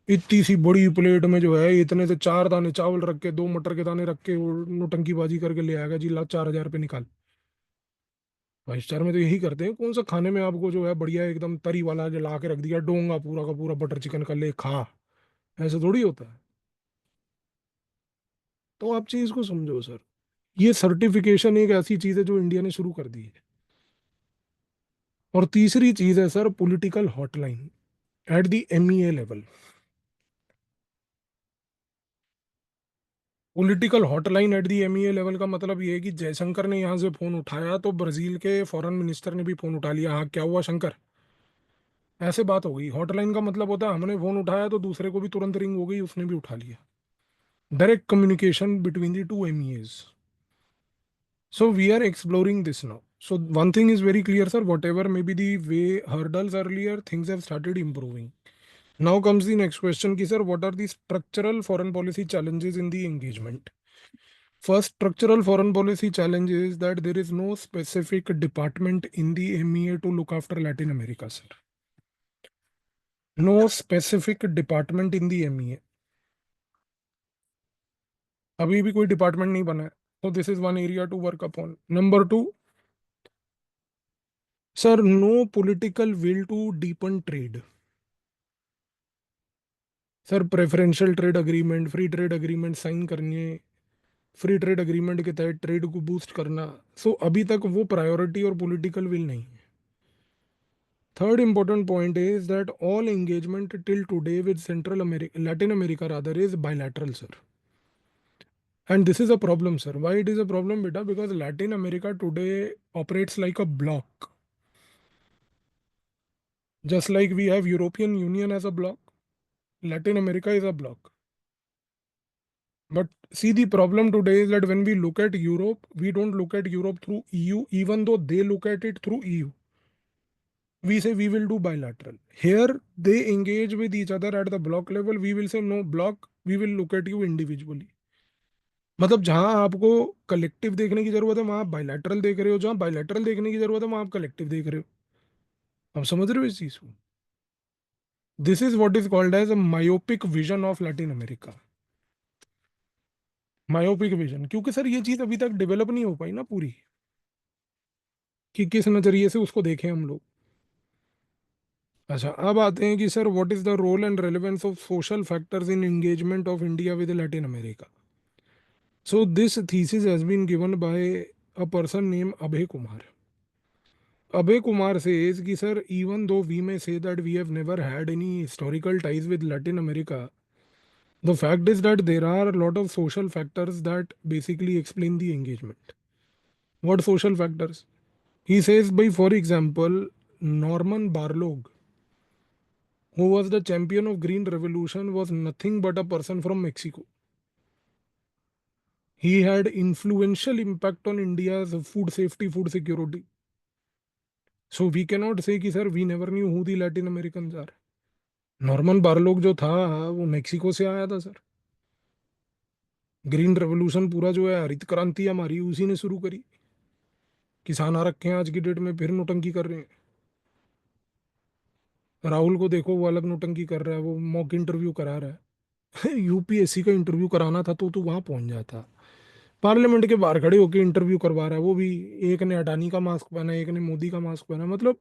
इतनी सी बड़ी प्लेट में जो है इतने से 4 दाने चावल रख के, 2 मटर के दाने रख के वो नौटंकी बाजी करके ले आएगा जी, ला 4,000 रुपये निकाल। 5 स्टार में तो यही करते हैं, कौन सा खाने में आपको जो है बढ़िया एकदम तरी वाला जो ला के रख दिया डोंगा पूरा का पूरा बटर चिकन का, ले खा। ऐसा थोड़ी होता है। तो आप चीज को समझो सर, ये सर्टिफिकेशन एक ऐसी चीज है जो इंडिया ने शुरू कर दी है। और तीसरी चीज है sir political hotline at the MEA level. Political hotline at the MEA level का मतलब ये है कि जयशंकर ने यहाँ से फोन उठाया तो ब्राजील के फॉरेन मिनिस्टर ने भी फोन उठा लिया, हाँ क्या हुआ शंकर, ऐसे बात हो गई। हॉटलाइन का मतलब होता है हमने फोन उठाया तो दूसरे को भी तुरंत रिंग हो गई, उसने भी उठा लिया। Direct communication between the two MES. So we are exploring this now. So one thing is very clear, sir. Whatever may be the way hurdles earlier, things have started improving. Now comes the next question, ki sir, what are the structural foreign policy challenges in the engagement? First structural foreign policy challenge is that there is no specific department in the MEA to look after Latin America, sir. No specific department in the MEA. अभी भी कोई department नहीं बना है. So this is one area to work upon. Number two, sir, no political will to deepen trade. Sir preferential trade agreement, free trade agreement sign करनी, free trade agreement के तहत trade को बूस्ट करना। सो अभी तक वो प्रायोरिटी और political will नहीं है। Third important point is that all engagement till today with central America, Latin America rather, is bilateral sir. And this is a problem sir. Why it is a problem बेटा? Because Latin America today operates like a bloc, just like we have European Union as a block, Latin America is a block. But see, the problem today is that when we look at Europe, we don't look at Europe through EU, even though they look at it through EU. We say we will do bilateral. Here, they engage with each other at the block level. We will say no block, we will look at you individually. मतलब जहां आपको collective देखने की जरूरत है वहां आप bilateral देख रहे हो, जहां बायलैटरल देखने की जरूरत है वहां आप कलेक्टिव देख रहे हो। आप समझ रहे हो इस चीज को? This is what is called as a myopic vision of Latin America. Myopic vision, क्योंकि सर ये चीज अभी तक डेवलप नहीं हो पाई ना पूरी, कि किस नजरिए से उसको देखें हम लोग। अच्छा, अब आते हैं कि sir what is the role and relevance of social factors in engagement of India with Latin America. So this thesis has been given by a person name Abhay Kumar. Abhay Kumar says कि sir, even though we may say that we have never had any historical ties with Latin America, the fact is that there are a lot of social factors that basically explain the engagement. What social factors? He says, by for example, Norman Borlaug, who was the champion of Green Revolution, was nothing but a person from Mexico. He had influential impact on India's food safety, food security. So we cannot say कि sir we never knew who the Latin Americans are. Norman Borlaug जो था वो Mexico से आया था sir. Green revolution पूरा जो है हरित क्रांति हमारी उसी ने शुरू करी। किसान आ रखे हैं आज की डेट में फिर नोटंकी कर रहे हैं। राहुल को देखो, वो अलग नोटंकी कर रहा है, वो मॉक इंटरव्यू करा रहा है। यूपीएससी का इंटरव्यू कराना था तो वहां पहुंच जाता। पार्लियामेंट के बाहर खड़े होकर इंटरव्यू करवा रहा है, वो भी एक ने अडानी का मास्क पहना, एक ने मोदी का मास्क पहना। मतलब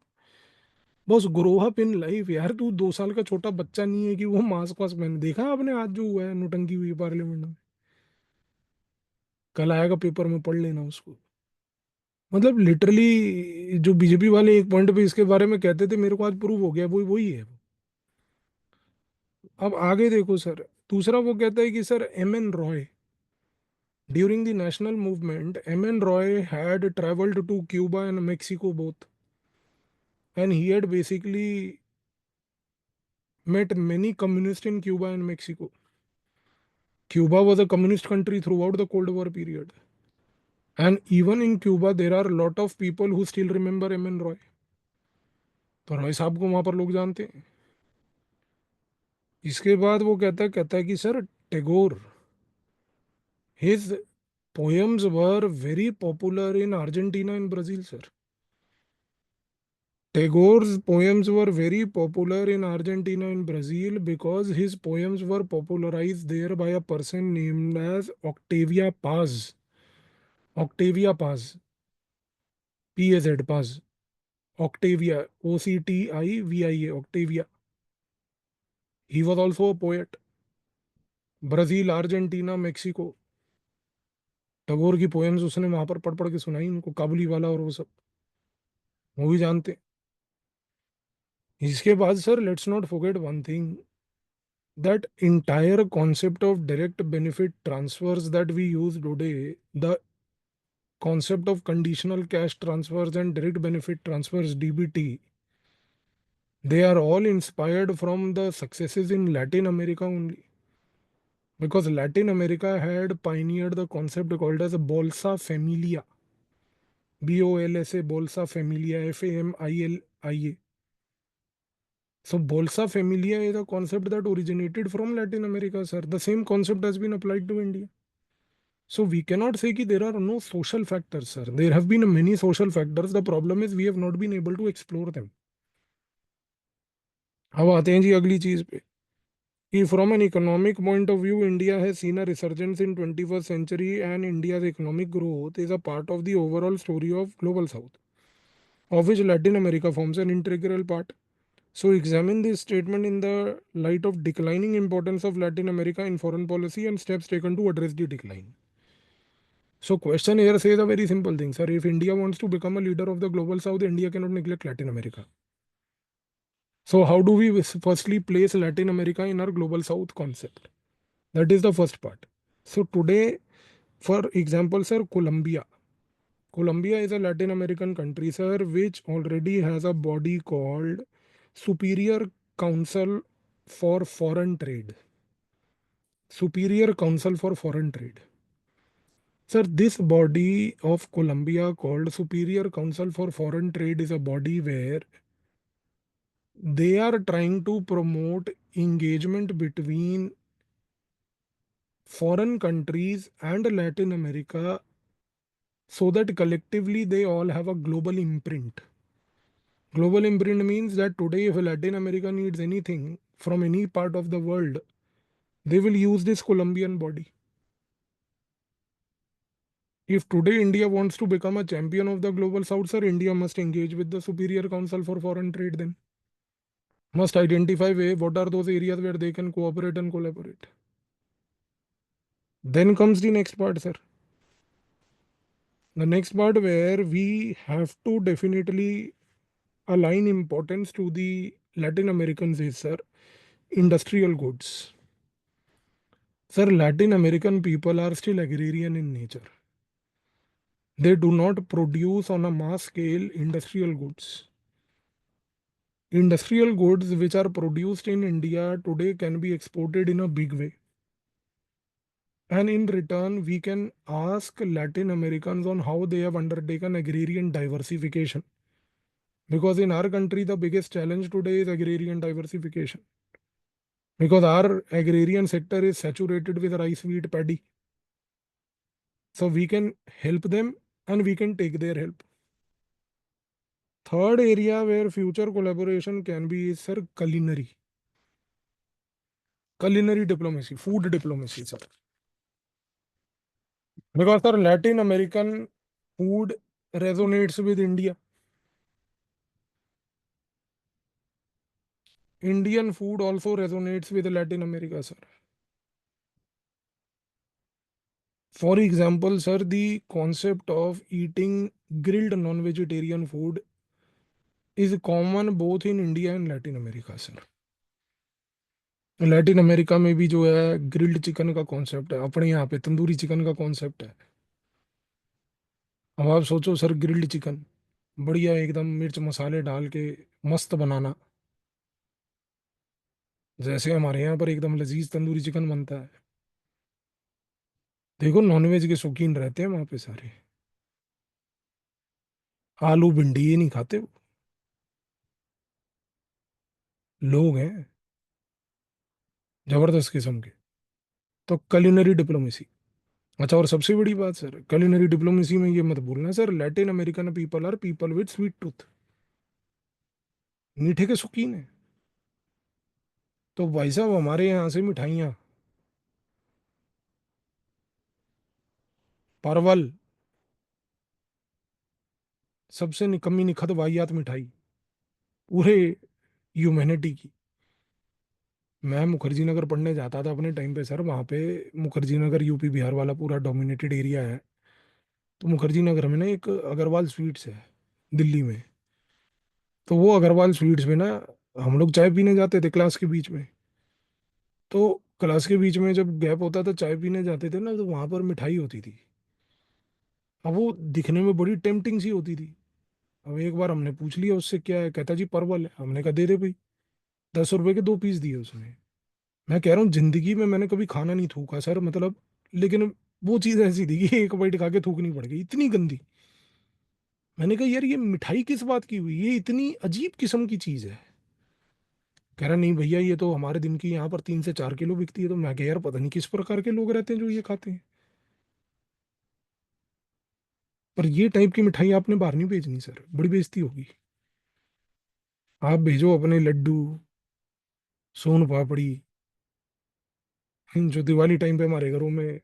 बस ग्रो अप इन लाइफ यार, तू 2 साल का छोटा बच्चा नहीं है कि वो मास्क वास्क पहने। देखा आपने आज जो हुआ है नोटंकी हुई पार्लियामेंट में? कल आएगा पेपर में, पढ़ लेना उसको। मतलब लिटरली जो बीजेपी वाले एक पॉइंट पे इसके बारे में कहते थे, मेरे को आज प्रूव हो गया, वही वही है। अब आगे देखो सर, दूसरा वो कहता है कि sir M N Roy, during the national movement M N Roy had travelled to Cuba and Mexico both, and he had basically met many communists in Cuba and Mexico. Cuba was a communist country throughout the Cold War period. And even in Cuba, there are a lot of people who still remember M.N. Roy. तो रॉय साहब को वहां पर लोग जानते हैं. इसके बाद वो कहता है कि sir, Tagore, his poems were very popular in Argentina and Brazil, sir. Tagore's poems were very popular in Argentina and Brazil because his poems were popularized there by a person named as Octavia Paz. Octavia Paz. Paz. Paz. Octavia. Octivia. Octavia. He was also a poet. Brazil, Argentina, Mexico, Tagore की poems उसने वहां पर पढ़ पढ़ के सुनाई उनको, काबुली वाला और वो सब, वो भी जानते हैं. इसके बाद sir, let's not forget one thing, that entire concept of direct benefit transfers that we use today, the concept of conditional cash transfers and direct benefit transfers, DBT, they are all inspired from the successes in Latin America only. Because Latin America had pioneered the concept called as a Bolsa Familia. BOLSA, Bolsa Familia, FAMILIA. So Bolsa Familia is a concept that originated from Latin America, sir. The same concept has been applied to India. So we cannot say that there are no social factors, sir. There have been many social factors. The problem is we have not been able to explore them. अब आते हैं जी अगली चीज पे, कि from an economic point of view, India has seen a resurgence in 21st century, and India's economic growth is a part of the overall story of Global South, of which Latin America forms an integral part. So examine this statement in the light of declining importance of Latin America in foreign policy and steps taken to address the decline. So question here says a very simple thing, sir. If India wants to become a leader of the global south, India cannot neglect Latin America. So how do we firstly place Latin America in our global south concept? That is the first part. So today, for example, sir, Colombia. Colombia is a Latin American country, sir, which already has a body called Superior Council for Foreign Trade. Superior Council for Foreign Trade. Sir, this body of Colombia called Superior Council for Foreign Trade is a body where they are trying to promote engagement between foreign countries and Latin America so that collectively they all have a global imprint. Global imprint means that today, if Latin America needs anything from any part of the world, they will use this Colombian body. If today India wants to become a champion of the global south, sir, India must engage with the Superior Council for Foreign Trade then. Must identify what are those areas where they can cooperate and collaborate. Then comes the next part, sir. The next part where we have to definitely align importance to the Latin Americans is, sir, industrial goods. Sir, Latin American people are still agrarian in nature. They do not produce on a mass scale industrial goods. Industrial goods which are produced in India today can be exported in a big way. And in return, we can ask Latin Americans on how they have undertaken agrarian diversification. Because in our country, the biggest challenge today is agrarian diversification. Because our agrarian sector is saturated with rice, wheat, paddy. So we can help them and we can take their help. Third area where future collaboration can be is, sir, culinary. Culinary diplomacy, food diplomacy, sir. Because, sir, Latin American food resonates with India. Indian food also resonates with Latin America, sir. For example, sir, the concept of eating grilled non-vegetarian food is common both in India and Latin America, sir. Latin America में भी जो है grilled chicken का concept है, अपने यहाँ पे tandoori chicken का कॉन्सेप्ट है. अब आप सोचो सर, ग्रिल्ड चिकन बढ़िया एकदम मिर्च मसाले डाल के मस्त बनाना. जैसे हमारे यहाँ पर एकदम लजीज तंदूरी चिकन बनता है। देखो नॉनवेज के शौकीन रहते हैं वहां पे सारे। आलू भिंडी ये नहीं खाते वो, लोग हैं जबरदस्त किस्म के। तो कलिनरी डिप्लोमेसी। अच्छा, और सबसे बड़ी बात सर, कलिनरी डिप्लोमेसी में ये मत भूलना sir, Latin American people are people with sweet tooth. मीठे के शौकीन है। तो भाई साहब हमारे यहाँ से मिठाइयाँ, परवल, सबसे निकम्मी निखत वाहियात मिठाई पूरे ह्यूमैनिटी की। मैं मुखर्जी नगर पढ़ने जाता था अपने टाइम पे सर, वहाँ पे मुखर्जी नगर यूपी बिहार वाला पूरा डोमिनेटेड एरिया है। तो मुखर्जी नगर में ना एक अग्रवाल स्वीट्स है दिल्ली में। तो वो अग्रवाल स्वीट्स में ना हम लोग चाय पीने जाते थे क्लास के बीच में। तो क्लास के बीच में जब गैप होता था चाय पीने जाते थे ना, तो वहां पर मिठाई होती थी। अब वो दिखने में बड़ी टेम्पटिंग सी होती थी। अब एक बार हमने पूछ लिया उससे क्या है, कहता जी परवल है। हमने कहा दे दे भाई। 10 रुपए के 2 पीस दिए उसने। मैं कह रहा हूँ जिंदगी में मैंने कभी खाना नहीं थूका सर, मतलब। लेकिन वो चीज़ ऐसी थी कि एक बाइट खा के थूकनी पड़ गई, इतनी गंदी। मैंने कहा यार ये मिठाई किस बात की हुई, ये इतनी अजीब किस्म की चीज़ है। कह रहा नहीं भैया ये तो हमारे दिन की यहाँ पर 3 से 4 किलो बिकती है। तो मैं कह यार पता नहीं किस प्रकार के लोग रहते हैं जो ये खाते हैं। पर ये टाइप की मिठाई आपने बाहर नहीं भेजनी सर, बड़ी बेइज्जती होगी। आप भेजो अपने लड्डू, सोन पापड़ी, जो दिवाली टाइम पे हमारे घरों में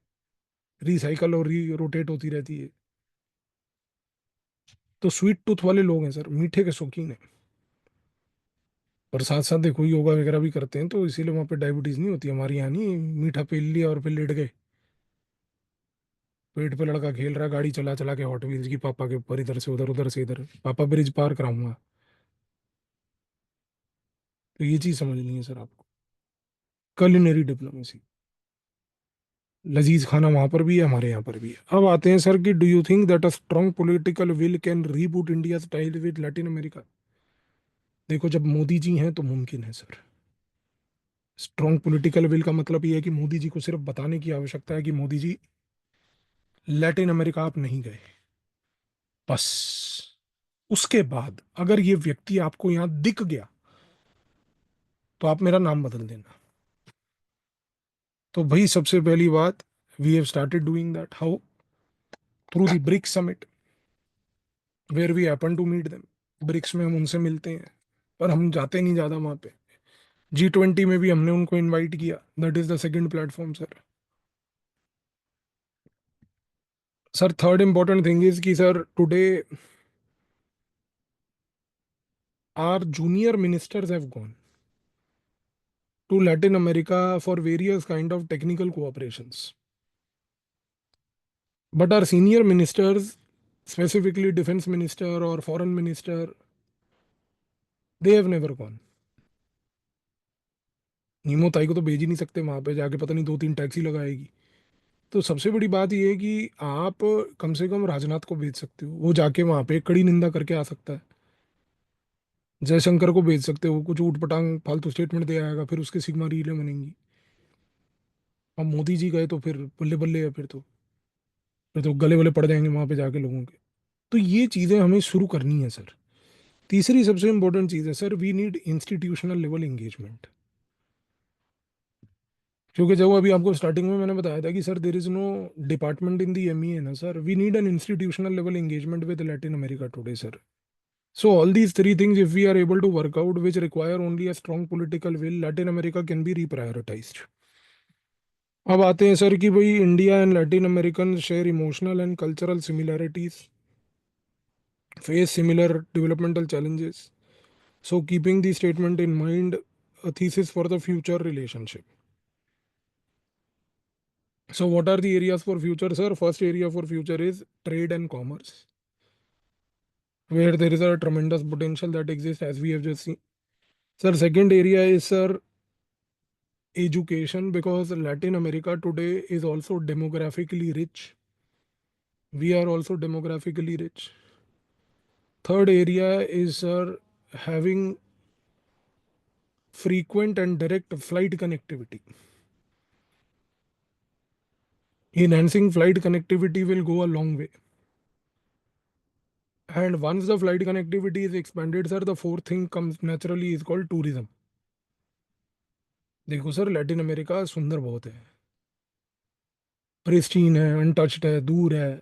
रिसाइकल और री रोटेट होती रहती है। तो स्वीट टूथ वाले लोग हैं सर, मीठे के शौकीन हैं। और साथ साथ देखो योगा वगैरह भी करते हैं, तो इसीलिए वहाँ पे डायबिटीज नहीं होती। हमारे यहाँ नहीं, मीठा पी लिया और फिर लेट गए। पेट पे लड़का खेल रहा है गाड़ी चला चला के हॉट व्हील्स की, पापा के ऊपर, इधर से उधर उधर से इधर, पापा ब्रिज पार कराऊंगा। तो ये चीज समझनी है सर आपको, कलिनरी डिप्लोमेसी। लजीज खाना वहां पर भी है, हमारे यहाँ पर भी है। अब आते हैं सर कि do you think that a strong political will can reboot India ties with Latin America? देखो जब मोदी जी हैं तो मुमकिन है सर। स्ट्रॉन्ग पॉलिटिकल विल का मतलब ये है कि मोदी जी को सिर्फ बताने की आवश्यकता है कि मोदी जी लैटिन अमेरिका आप नहीं गए, बस। उसके बाद अगर ये व्यक्ति आपको यहां दिख गया तो आप मेरा नाम बदल देना। तो भाई सबसे पहली बात, we have started doing that how, through the BRICS summit, where we happen to meet them. BRICS में हम उनसे मिलते हैं, पर हम जाते नहीं ज्यादा वहां पे। G20 में भी हमने उनको इनवाइट किया, that is the second platform sir. Sir third important thing is कि sir today our junior ministers have gone to Latin America for various kind of technical cooperations. But our senior ministers, specifically defense minister or foreign minister, they have never gone. नीमो ताई को तो भेज ही नहीं सकते वहां पे, जाके पता नहीं 2-3 टैक्सी लगाएगी। तो सबसे बड़ी बात यह है कि आप कम से कम राजनाथ को भेज सकते हो, वो जाके वहां पे कड़ी निंदा करके आ सकता है। जयशंकर को भेज सकते हो, कुछ ऊट पटांग फालतू स्टेटमेंट दे आएगा, फिर उसके सिग्मा रीलें बनेंगी। अब मोदी जी गए तो फिर बल्ले बल्ले है, फिर तो गले वले पड़ जाएंगे वहां पे जाके लोगों के। तो ये चीजें हमें शुरू करनी है सर। तीसरी सबसे इंपॉर्टेंट चीज है sir, we need institutional level engagement. क्योंकि जब अभी आपको स्टार्टिंग में मैंने बताया था कि sir there is no department in the MEA ना sir, we need an institutional level engagement with Latin America today sir. So all these three things, if we are able to work out, which require only a strong political will, Latin America can be reprioritized. अब आते हैं sir कि भाई India and Latin American share emotional and cultural similarities, face similar developmental challenges. So keeping the statement in mind, a thesis for the future relationship. So what are the areas for future, sir? First area for future is trade and commerce, where there is a tremendous potential that exists as we have just seen. Sir, second area is sir education, because Latin America today is also demographically rich. We are also demographically rich. Third area is sir having frequent and direct flight connectivity. Enhancing flight connectivity will go a long way. And once the flight connectivity is expanded, sir, the fourth thing comes naturally is called tourism. देखो sir, Latin America सुंदर बहुत है, pristine है, untouched है, दूर है।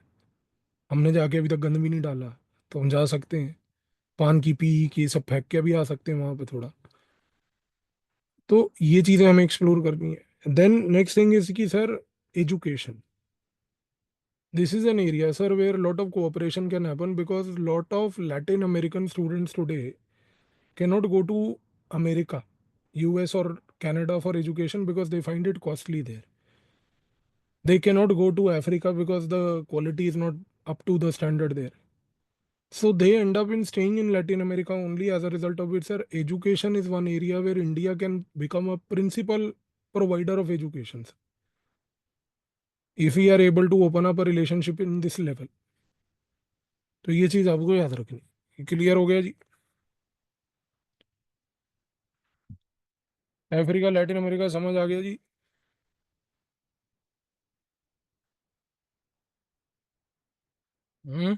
हमने जाके अभी तक गंद भी नहीं डाला, तो हम जा सकते हैं। पान की पी की सब फेंक के भी आ सकते हैं वहां पे थोड़ा। तो ये चीजें हमें एक्सप्लोर करनी है। देन नेक्स्ट थिंग इज कि sir, education. This is an area sir where lot of cooperation can happen, because lot of Latin American students today cannot go to America, US or Canada for education because they find it costly there. They cannot go to Africa because the quality is not up to the standard there. So they end up in staying in Latin America only. As a result of it, sir, education is one area where India can become a principal provider of education, sir, if we are able to open up a relationship in this level. तो ये चीज आपको याद रखनी। Clear हो गया जी? Africa Latin America समझ आ गया जी? हम्म।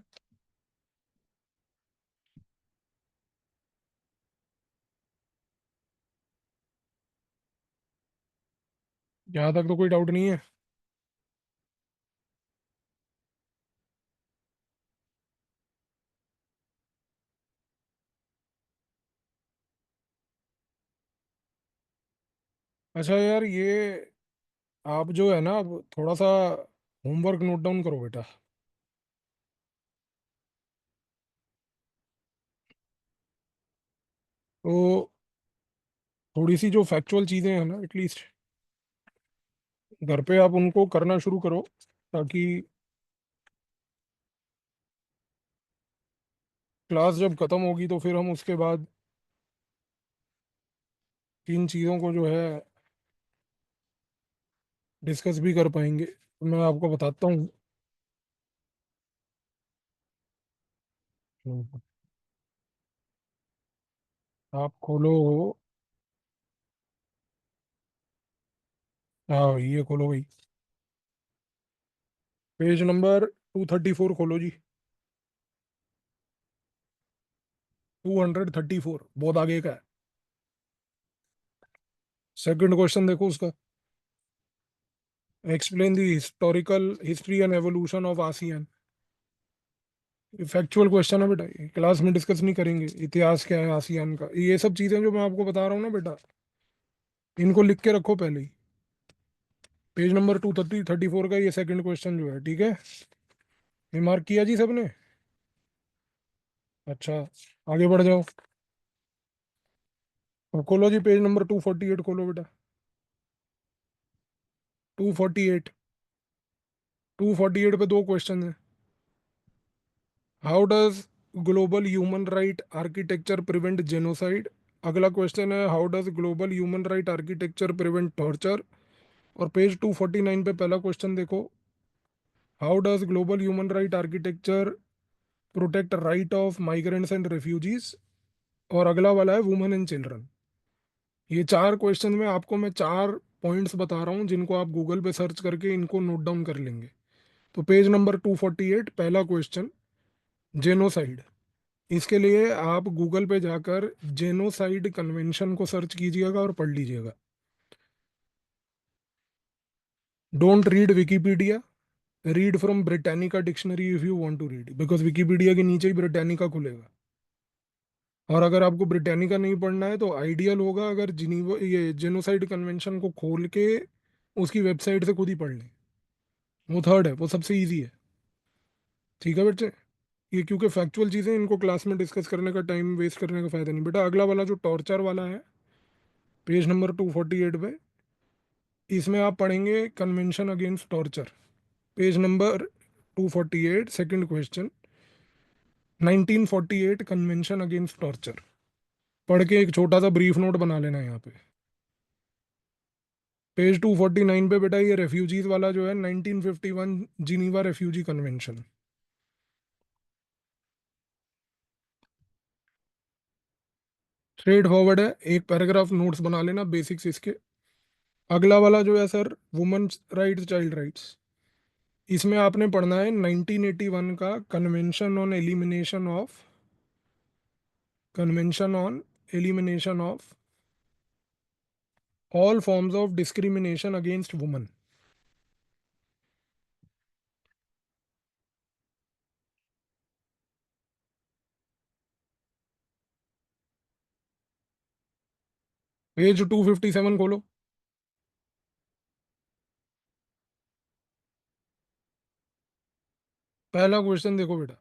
यहाँ तक तो कोई डाउट नहीं है। अच्छा यार, ये आप जो है ना, अब थोड़ा सा होमवर्क नोट डाउन करो बेटा। तो थोड़ी सी जो फैक्चुअल चीज़ें हैं ना, एटलीस्ट घर पे आप उनको करना शुरू करो, ताकि क्लास जब ख़त्म होगी तो फिर हम उसके बाद इन चीज़ों को जो है डिस्कस भी कर पाएंगे। तो मैं आपको बताता हूँ। हम्म, आप खोलो। हाँ, ये खोलो भाई। पेज नंबर 234 खोलो जी। 234 बहुत आगे का है। सेकंड क्वेश्चन देखो उसका। Explain the historical history and evolution of ASEAN. Factual question है बेटा, ये क्लास में डिस्कस नहीं करेंगे। इतिहास क्या है आसियान का, ये सब चीजें जो मैं आपको बता रहा हूँ ना बेटा, इनको लिख के रखो पहले ही। पेज नंबर 234 का ये सेकंड क्वेश्चन जो है, ठीक है? ये मार्क किया जी सबने? अच्छा, आगे बढ़ जाओ। और खोलो जी पेज नंबर 248 खोलो बेटा। 248। 248 पे दो क्वेश्चन है। How does global human right architecture prevent genocide? अगला क्वेश्चन है, how does global human right architecture prevent torture? और पेज 249 पे पहला क्वेश्चन देखो, how does global human right architecture protect right of migrants and refugees? और अगला वाला है वुमेन एंड चिल्ड्रन। ये चार क्वेश्चन में आपको मैं चार पॉइंट्स बता रहा हूँ, जिनको आप गूगल पे सर्च करके इनको नोट डाउन कर लेंगे। तो पेज नंबर 248 पहला क्वेश्चन, जेनोसाइड। इसके लिए आप गूगल पे जाकर जेनोसाइड कन्वेंशन को सर्च कीजिएगा और पढ़ लीजिएगा। Don't read Wikipedia, read from Britannica dictionary if you want to read, because Wikipedia के नीचे ही ब्रिटानिका खुलेगा। और अगर आपको ब्रिटानिका नहीं पढ़ना है तो आइडियल होगा अगर जिनीवा ये जेनोसाइड कन्वेंशन को खोल के उसकी वेबसाइट से खुद ही पढ़ लें। वो थर्ड है, वो सबसे इजी है। ठीक है बच्चे? ये क्योंकि फैक्चुअल चीज़ें, इनको क्लास में डिस्कस करने का टाइम वेस्ट करने का फायदा नहीं बेटा। अगला वाला जो टॉर्चर वाला है, पेज नंबर 248 पे, इसमें आप पढ़ेंगे convention against torture. Page number 248 second question, 1948 convention against torture. पढ़ के एक छोटा सा ब्रीफ नोट बना लेना है यहाँ पे। पेज 249 पे बेटा, ये रेफ्यूजीज वाला जो है, 1951 Geneva refugee convention. Straight forward है, एक पैराग्राफ नोट्स बना लेना बेसिक्स इसके। अगला वाला जो है sir, women's rights child rights, इसमें आपने पढ़ना है 1981 का convention on elimination of all forms of discrimination against women. Page 257 खोलो। पहला क्वेश्चन देखो बेटा,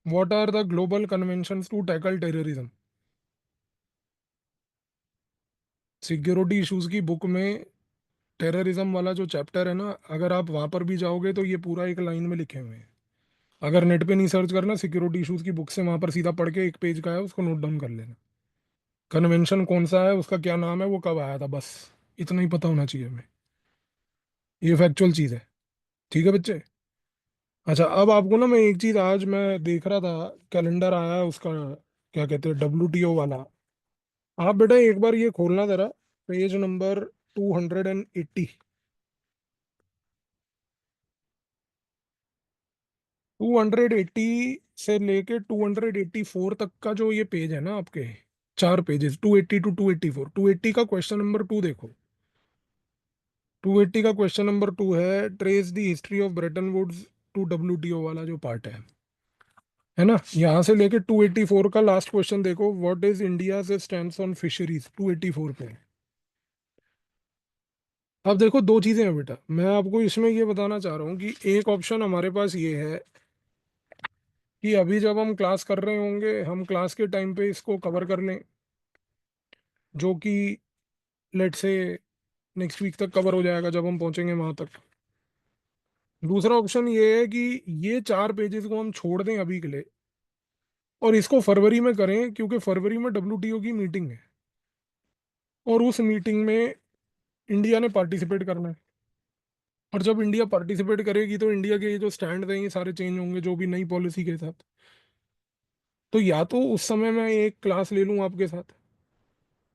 what are the global conventions to tackle terrorism. Security issues की बुक में टेररिज्म वाला जो चैप्टर है ना, अगर आप वहां पर भी जाओगे तो ये पूरा एक लाइन में लिखे हुए हैं। अगर नेट पे नहीं सर्च करना, सिक्योरिटी इश्यूज की बुक से वहां पर सीधा पढ़ के एक पेज का है उसको नोट डाउन कर लेना। कन्वेंशन कौन सा है, उसका क्या नाम है, वो कब आया था, बस इतना ही पता होना चाहिए हमें। ये फैक्चुअल चीज़ है। ठीक है बच्चे। अच्छा, अब आपको ना मैं एक चीज़, आज मैं देख रहा था, कैलेंडर आया है उसका, क्या कहते हैं, WTO वाला। आप बेटा एक बार ये खोलना जरा, पेज नंबर 280। 280 से लेके 284 तक का जो ये पेज है ना आपके, चार पेजेस, 280 टू 284। 280 का क्वेश्चन नंबर 2 देखो। 280 का क्वेश्चन नंबर 2 है, trace the history of Bretton Woods to WTO वाला जो पार्ट है ना। यहाँ से लेके 284 का लास्ट क्वेश्चन देखो, व्हाट इज इंडिया से स्टैंड्स ऑन फिशरीज, 284 पे। अब देखो दो चीजें हैं बेटा, मैं आपको इसमें ये बताना चाह रहा हूँ कि एक ऑप्शन हमारे पास ये है कि अभी जब हम क्लास कर रहे होंगे, हम क्लास के टाइम पे इसको कवर कर लें, जो कि लेट से नेक्स्ट वीक तक कवर हो जाएगा जब हम पहुंचेंगे वहां तक। दूसरा ऑप्शन ये है कि ये चार पेजेस को हम छोड़ दें अभी के लिए, और इसको फरवरी में करें, क्योंकि फरवरी में WTO की मीटिंग है, और उस मीटिंग में इंडिया ने पार्टिसिपेट करना है। और जब इंडिया पार्टिसिपेट करेगी तो इंडिया के ये जो स्टैंड हैं ये सारे चेंज होंगे, जो भी नई पॉलिसी के साथ। तो या तो उस समय मैं एक क्लास ले लूँ आपके साथ,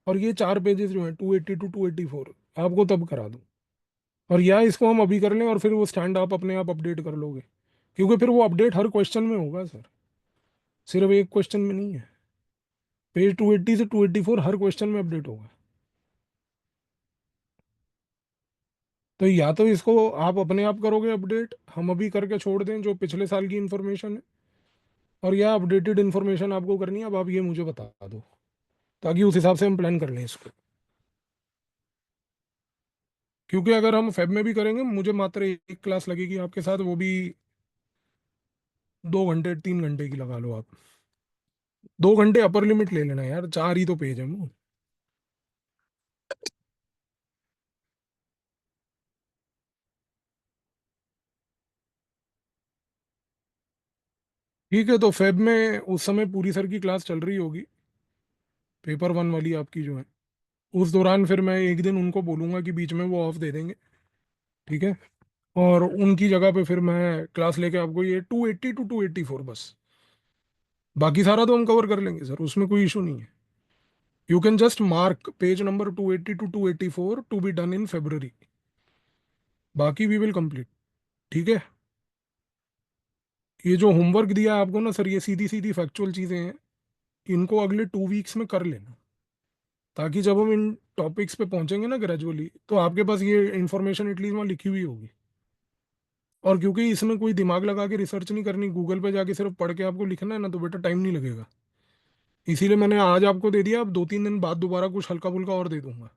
और ये चार पेजेस जो हैं 280 टू 284 आपको तब करा दूँ, और या इसको हम अभी कर लें और फिर वो स्टैंड आप अपने आप अपडेट कर लोगे, क्योंकि फिर वो अपडेट हर क्वेश्चन में होगा सर, सिर्फ एक क्वेश्चन में नहीं है। पेज 280 से 284 हर क्वेश्चन में अपडेट होगा। तो या तो इसको आप अपने आप करोगे अपडेट, हम अभी करके छोड़ दें जो पिछले साल की इन्फॉर्मेशन है, और या अपडेटेड इन्फॉर्मेशन आपको करनी है, अब आप ये मुझे बता दो, ताकि उस हिसाब से हम प्लान कर लें इसको। क्योंकि अगर हम फेब में भी करेंगे, मुझे मात्र एक क्लास लगेगी आपके साथ, वो भी 2 घंटे 3 घंटे की लगा लो आप। 2 घंटे अपर लिमिट ले लेना यार, चार ही तो पेज है वो। ठीक है, तो फेब में उस समय पूरी सर की क्लास चल रही होगी, पेपर 1 वाली आपकी जो है। उस दौरान फिर मैं एक दिन उनको बोलूंगा कि बीच में वो ऑफ दे देंगे। ठीक है। और उनकी जगह पे फिर मैं क्लास लेके आपको ये 280 टू 284 बस, बाकी सारा तो हम कवर कर लेंगे सर, उसमें कोई इशू नहीं है। You can just mark page number 280 to 284 to be done in February, बाकी वी विल कंप्लीट। ठीक है। ये जो होमवर्क दिया है आपको ना सर, ये सीधी सीधी फैक्चुअल चीज़ें हैं, इनको अगले 2 वीक्स में कर लेना, ताकि जब हम इन टॉपिक्स पे पहुंचेंगे ना ग्रेजुअली, तो आपके पास ये इन्फॉर्मेशन एटलीस्ट वहाँ लिखी हुई होगी। और क्योंकि इसमें कोई दिमाग लगा के रिसर्च नहीं करनी, गूगल पे जाके सिर्फ पढ़ के आपको लिखना है ना, तो बेटा टाइम नहीं लगेगा। इसीलिए मैंने आज आपको दे दिया, अब 2-3 दिन बाद दोबारा कुछ हल्का फुल्का और दे दूंगा,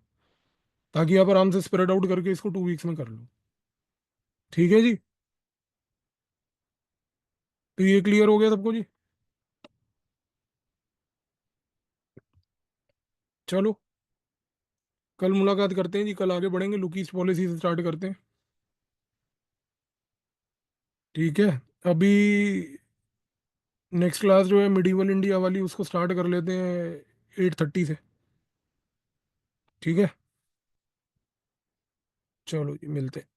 ताकि आप आराम से स्प्रेड आउट करके इसको 2 वीक्स में कर लो। ठीक है जी। तो ये क्लियर हो गया सबको जी। चलो, कल मुलाकात करते हैं जी, कल आगे बढ़ेंगे, लुकीज पॉलिसी से स्टार्ट करते हैं। ठीक है। अभी नेक्स्ट क्लास जो है मिडिवल इंडिया वाली, उसको स्टार्ट कर लेते हैं 8:30 से। ठीक है। चलो जी, मिलते हैं।